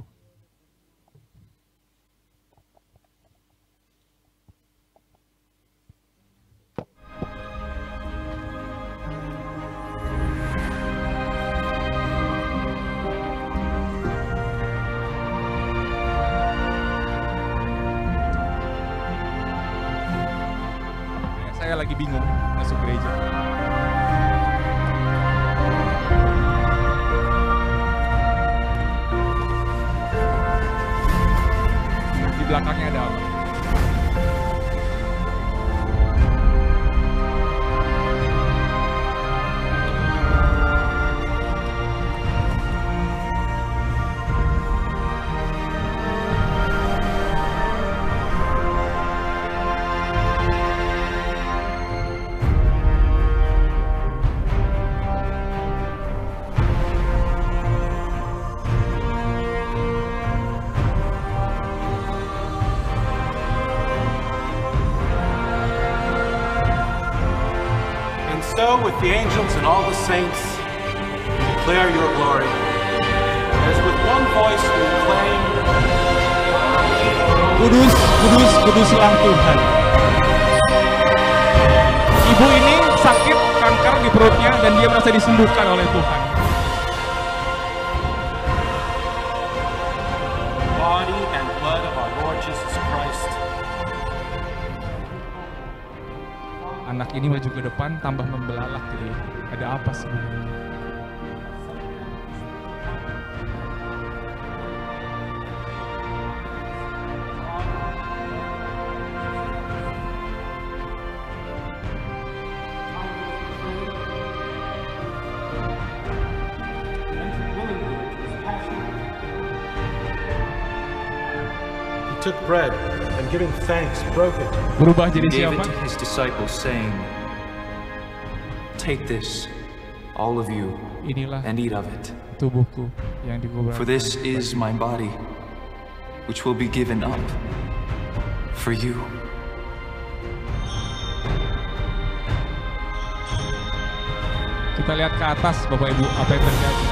Speaker 4: Saya lagi bingung masuk gereja. Di belakangnya ada apa?
Speaker 5: go with the angels and all the saints and declare your glory, as with one voice we acclaim,
Speaker 4: Kudus, kudus, kuduslah Tuhan. Ibu ini sakit kanker di perutnya dan dia merasa disembuhkan oleh Tuhan.
Speaker 5: body and blood of our Lord Jesus Christ.
Speaker 4: Anak ini maju ke depan tambah membelalak gitu ya. Ada apa sebenarnya?
Speaker 5: He took bread and giving thanks broke it.
Speaker 4: Berubah jadi
Speaker 6: Gave
Speaker 4: siapa?
Speaker 6: it to his disciples, saying, "Take this, all of you,
Speaker 4: Inilah
Speaker 6: and eat of it.
Speaker 4: tubuhku yang dikuburkan.
Speaker 6: For this is my body, which will be given up for you."
Speaker 4: Kita lihat ke atas Bapak Ibu apa yang terjadi.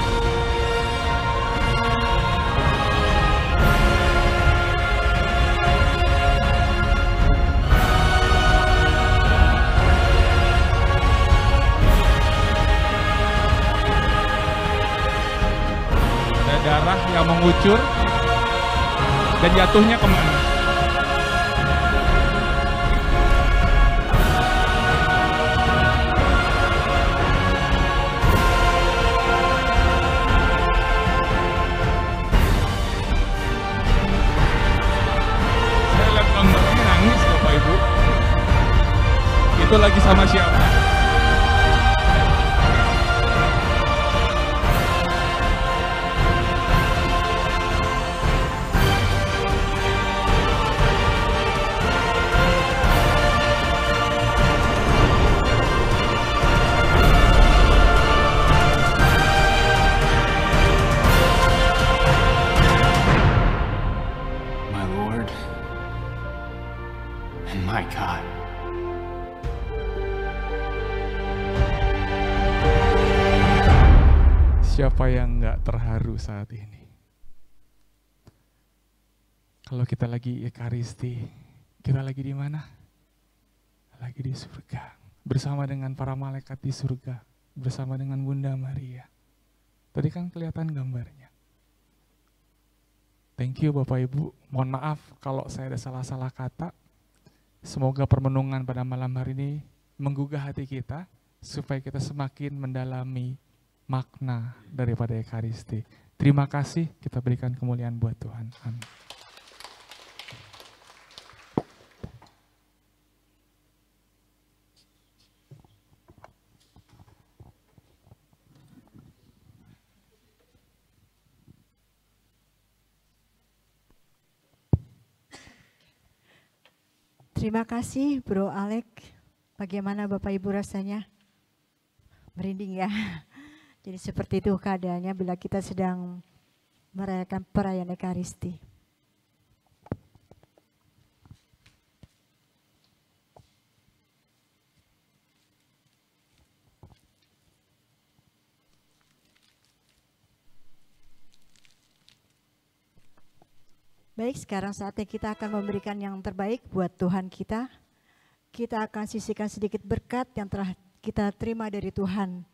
Speaker 4: Ada darah yang mengucur dan jatuhnya kemana? Saya lihat gambarnya nangis Bapak Ibu. Itu lagi sama siapa?
Speaker 6: My Lord and my God.
Speaker 4: Siapa yang nggak terharu saat ini? Kalau kita lagi Ekaristi, kita lagi di mana? Lagi di surga, bersama dengan para malaikat di surga, bersama dengan Bunda Maria. Tadi kan kelihatan gambarnya. Thank you Bapak Ibu, mohon maaf kalau saya ada salah-salah kata. Semoga permenungan pada malam hari ini menggugah hati kita, supaya kita semakin mendalami makna daripada Ekaristi. Terima kasih, kita berikan kemuliaan buat Tuhan. Amin.
Speaker 3: Terima kasih Bro Alek. Bagaimana Bapak Ibu rasanya? Merinding ya. Jadi seperti itu keadaannya bila kita sedang merayakan perayaan Ekaristi. Baik, sekarang saatnya kita akan memberikan yang terbaik buat Tuhan kita. Kita akan sisihkan sedikit berkat yang telah kita terima dari Tuhan.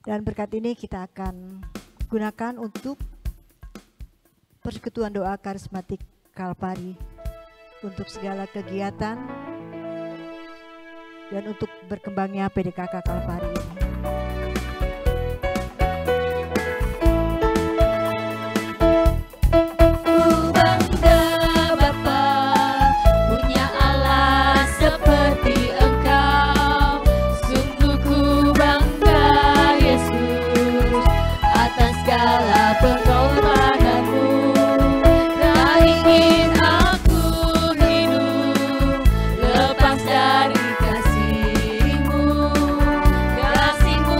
Speaker 3: Dan berkat ini kita akan gunakan untuk persekutuan doa karismatik Kalpari, untuk segala kegiatan dan untuk berkembangnya PDKK Kalpari ini.
Speaker 2: Lepas dari kasih-Mu, kasih-Mu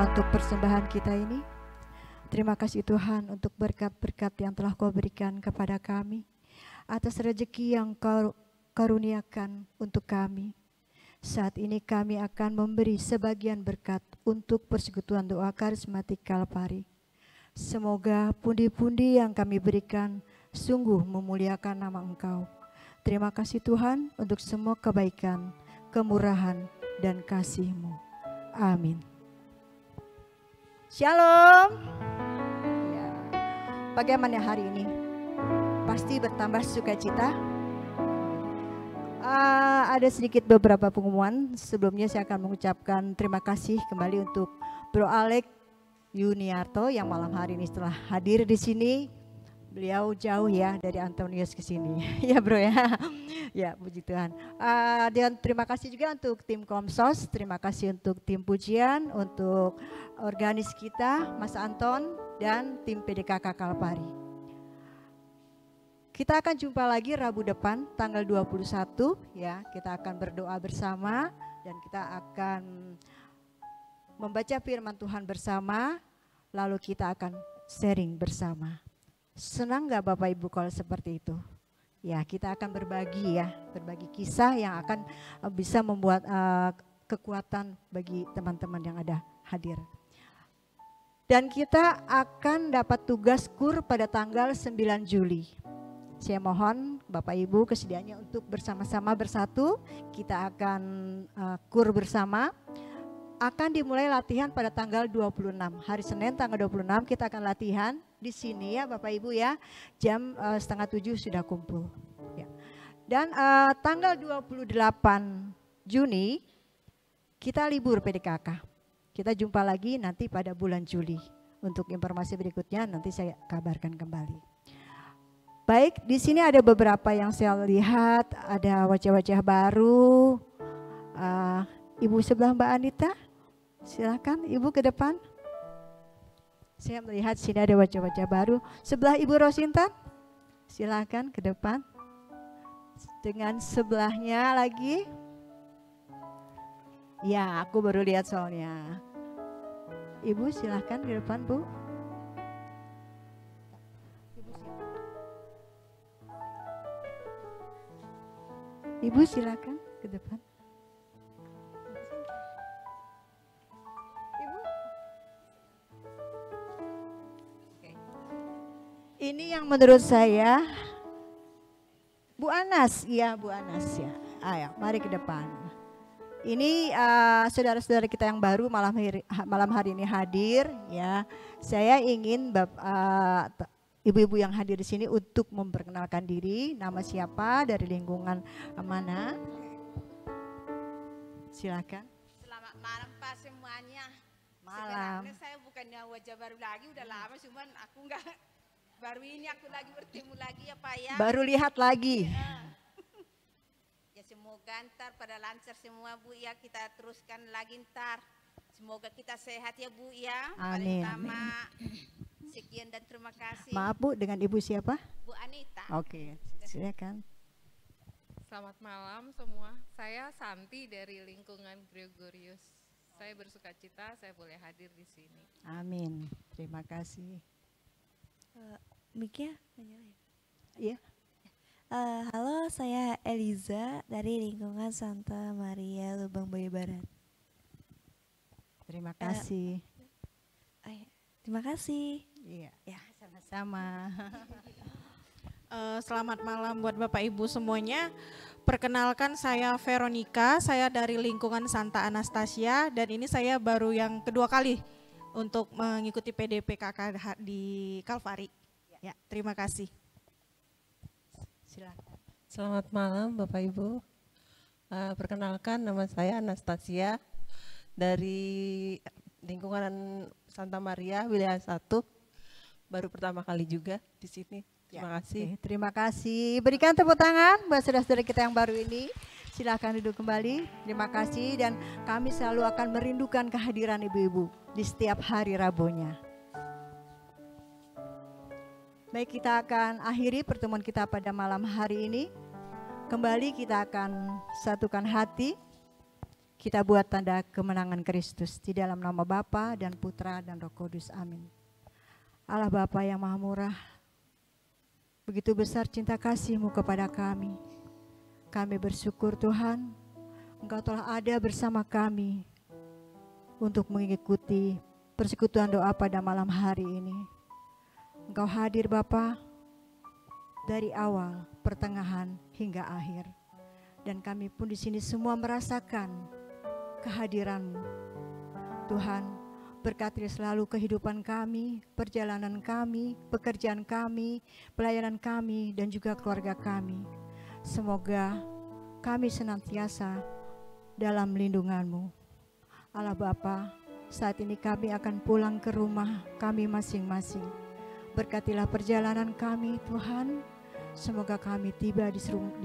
Speaker 3: untuk persembahan kita ini. Terima kasih Tuhan untuk berkat-berkat yang telah Kau berikan kepada kami, atas rezeki yang Kau karuniakan untuk kami. Saat ini kami akan memberi sebagian berkat untuk persekutuan doa karismatik Kalvari. Semoga pundi-pundi yang kami berikan sungguh memuliakan nama Engkau. Terima kasih Tuhan untuk semua kebaikan, kemurahan, dan kasih-Mu. Amin. Shalom. Ya. Bagaimana hari ini? Pasti bertambah sukacita. Ada sedikit beberapa pengumuman. Sebelumnya saya akan mengucapkan terima kasih kembali untuk Bro Alek Yuniarto yang malam hari ini setelah hadir di sini. Beliau jauh ya dari Antonius ke sini. Ya bro ya. Ya puji Tuhan. Dan terima kasih juga untuk tim Komsos. Terima kasih untuk tim pujian, untuk organis kita Mas Anton dan tim PDKK Kalvari. Kita akan jumpa lagi Rabu depan tanggal 21 ya. Kita akan berdoa bersama dan kita akan membaca firman Tuhan bersama, lalu kita akan sharing bersama. Senang gak Bapak Ibu kalau seperti itu? Ya kita akan berbagi ya, berbagi kisah yang akan bisa membuat kekuatan bagi teman-teman yang ada hadir. Dan kita akan dapat tugas KUR pada tanggal 9 Juli. Saya mohon Bapak Ibu kesediaannya untuk bersama-sama bersatu, kita akan KUR bersama. Akan dimulai latihan pada tanggal 26, hari Senin tanggal 26 kita akan latihan di sini ya Bapak Ibu ya, jam 6:30 sudah kumpul. Ya. Dan tanggal 28 Juni kita libur PDKK. Kita jumpa lagi nanti pada bulan Juli. Untuk informasi berikutnya nanti saya kabarkan kembali. Baik, di sini ada beberapa yang saya lihat, ada wajah-wajah baru. Ibu sebelah Mbak Anita, silakan Ibu ke depan. Saya melihat sini ada wajah-wajah baru. Sebelah Ibu Rosintan, silakan ke depan. Dengan sebelahnya lagi. Ya, aku baru lihat soalnya. Ibu silakan ke depan Bu. Ibu silakan ke depan. Ibu. Oke. Ini yang menurut saya Bu Anas, iya Bu Anas ya. Ayo, mari ke depan. Ini saudara-saudara kita yang baru malam hari ini hadir ya. Saya ingin ibu-ibu yang hadir di sini untuk memperkenalkan diri, nama siapa, dari lingkungan mana. Silakan.
Speaker 7: Selamat malam Pak semuanya.
Speaker 3: Malam.
Speaker 7: Sebenarnya saya bukannya wajah baru lagi, udah lama cuman aku enggak baru ini aku lagi bertemu lagi ya Pak ya.
Speaker 3: Baru lihat lagi.
Speaker 7: Ya semoga ntar pada lancar semua Bu ya, kita teruskan lagi ntar. Semoga kita sehat ya Bu ya.
Speaker 3: Amin.
Speaker 7: Paling utama. Sekian dan terima kasih.
Speaker 3: Maaf Bu, dengan Ibu siapa?
Speaker 7: Bu Anita.
Speaker 3: Oke, silakan.
Speaker 2: Selamat malam semua. Saya Santi dari lingkungan Gregorius. Saya bersuka cita saya boleh hadir di sini.
Speaker 3: Amin. Terima kasih.
Speaker 8: Mic-nya menyala ya?
Speaker 3: Iya.
Speaker 8: Halo, saya Eliza dari lingkungan Santa Maria Lubang Buaya Barat.
Speaker 3: Terima kasih.
Speaker 8: Terima kasih.
Speaker 3: Iya, ya sama-sama.
Speaker 9: Selamat malam buat Bapak Ibu semuanya. Perkenalkan saya Veronica, saya dari lingkungan Santa Anastasia dan ini saya baru yang kedua kali untuk mengikuti PDPKK di Kalvari. Ya, terima kasih.
Speaker 3: Silakan.
Speaker 10: Selamat malam Bapak Ibu. Perkenalkan nama saya Anastasia dari lingkungan Santa Maria wilayah 1. Baru pertama kali juga di sini. Terima kasih.
Speaker 3: Oke, terima kasih. Berikan tepuk tangan buat saudara-saudara kita yang baru ini. Silakan duduk kembali. Terima kasih dan kami selalu akan merindukan kehadiran ibu-ibu di setiap hari Rabunya. Baik, kita akan akhiri pertemuan kita pada malam hari ini. Kembali kita akan satukan hati. kita buat tanda kemenangan Kristus di dalam nama Bapa dan Putra dan Roh Kudus. Amin. Allah Bapa yang Maha Murah, begitu besar cinta kasih-Mu kepada kami. Kami bersyukur Tuhan, Engkau telah ada bersama kami untuk mengikuti persekutuan doa pada malam hari ini. Engkau hadir Bapa dari awal, pertengahan hingga akhir. Dan kami pun di sini semua merasakan kehadiran-Mu. Tuhan, berkati selalu kehidupan kami, perjalanan kami, pekerjaan kami, pelayanan kami, dan juga keluarga kami. Semoga kami senantiasa dalam lindungan-Mu. Allah Bapa, saat ini kami akan pulang ke rumah kami masing-masing. Berkatilah perjalanan kami Tuhan, semoga kami tiba di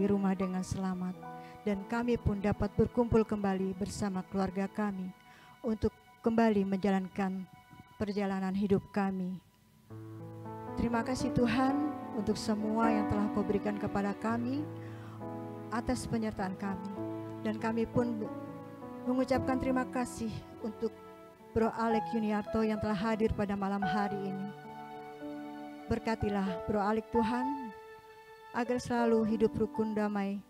Speaker 3: rumah dengan selamat. Dan kami pun dapat berkumpul kembali bersama keluarga kami untuk kembali menjalankan perjalanan hidup kami. Terima kasih Tuhan untuk semua yang telah Kau berikan kepada kami atas penyertaan kami. Dan kami pun mengucapkan terima kasih untuk Bro Alek Yuniarto yang telah hadir pada malam hari ini. Berkatilah Bro Alek Tuhan, agar selalu hidup rukun damai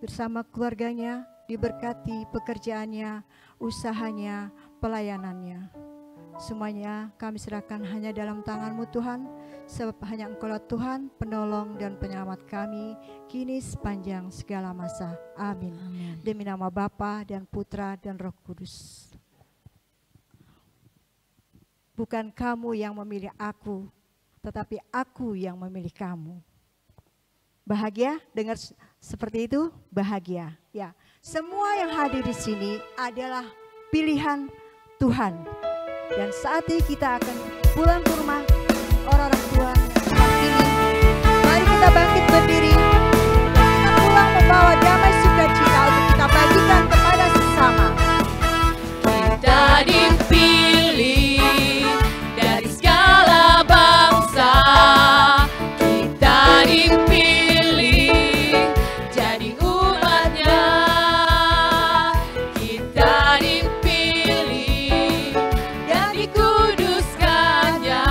Speaker 3: bersama keluarganya, diberkati pekerjaannya, usahanya, pelayanannya. Semuanya kami serahkan hanya dalam tangan-Mu Tuhan, sebab hanya Engkaulah Tuhan, penolong dan penyelamat kami, kini sepanjang segala masa. Amin. Amin. Demi nama Bapa dan Putra dan Roh Kudus. Bukan kamu yang memilih aku, tetapi aku yang memilih kamu. Bahagia dengar seperti itu? Bahagia. Ya, semua yang hadir di sini adalah pilihan Tuhan. Dan saat ini kita akan pulang ke rumah orang-orang Tuhan yang pilih. Mari kita bangkit berdiri. Kita pulang membawa damai sukacita untuk kita bagikan kepada sesama.
Speaker 2: Kita dipilih dari segala bangsa. Kita dipilih jadi umatnya. Kita dipilih dan dikuduskannya.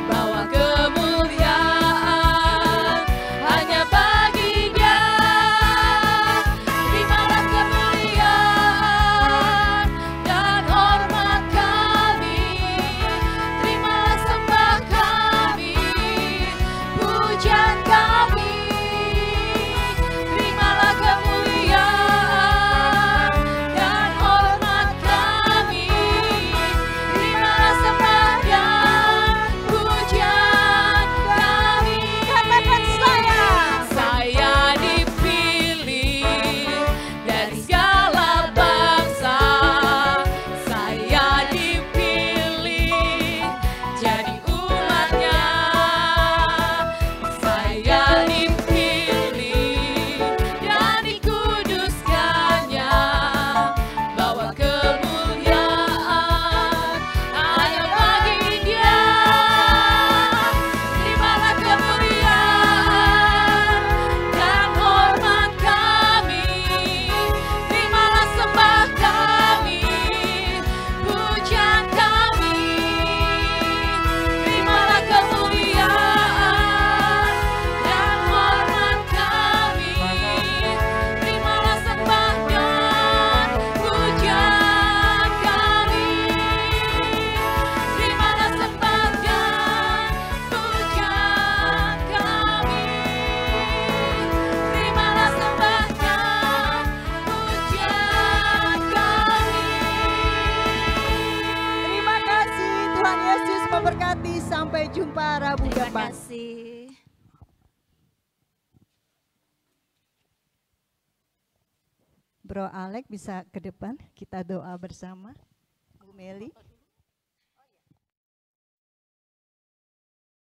Speaker 2: Bawa kemuliaan hanya baginya. Terimalah kemuliaan dan hormat kami. Terimalah sembah kami, pujian kami. Terimalah kemuliaan dan hormat kami. Terimalah sembah dan pujian kami. Katakan saya dipilih dari segala bangsa. Saya dipilih jadi umatnya. Saya dipilih dan dikuduskannya. Bawa kemuliaan hanya bagi Dia. Terimalah kemuliaan dan hormat kami. Terimalah sembah kami, pujian kami. Terimalah kemuliaan dan hormat kami. Terimalah sembah dan pujian kami. Terimalah sembah dan pujian kami. Terimalah sembah dan pujian kami.
Speaker 3: Terima kasih, Tuhan Yesus memberkati. Sampai jumpa Rabu
Speaker 1: Terima
Speaker 3: depan.
Speaker 1: kasih.
Speaker 3: Bro Alek bisa ke depan, kita doa bersama. Bu Meli.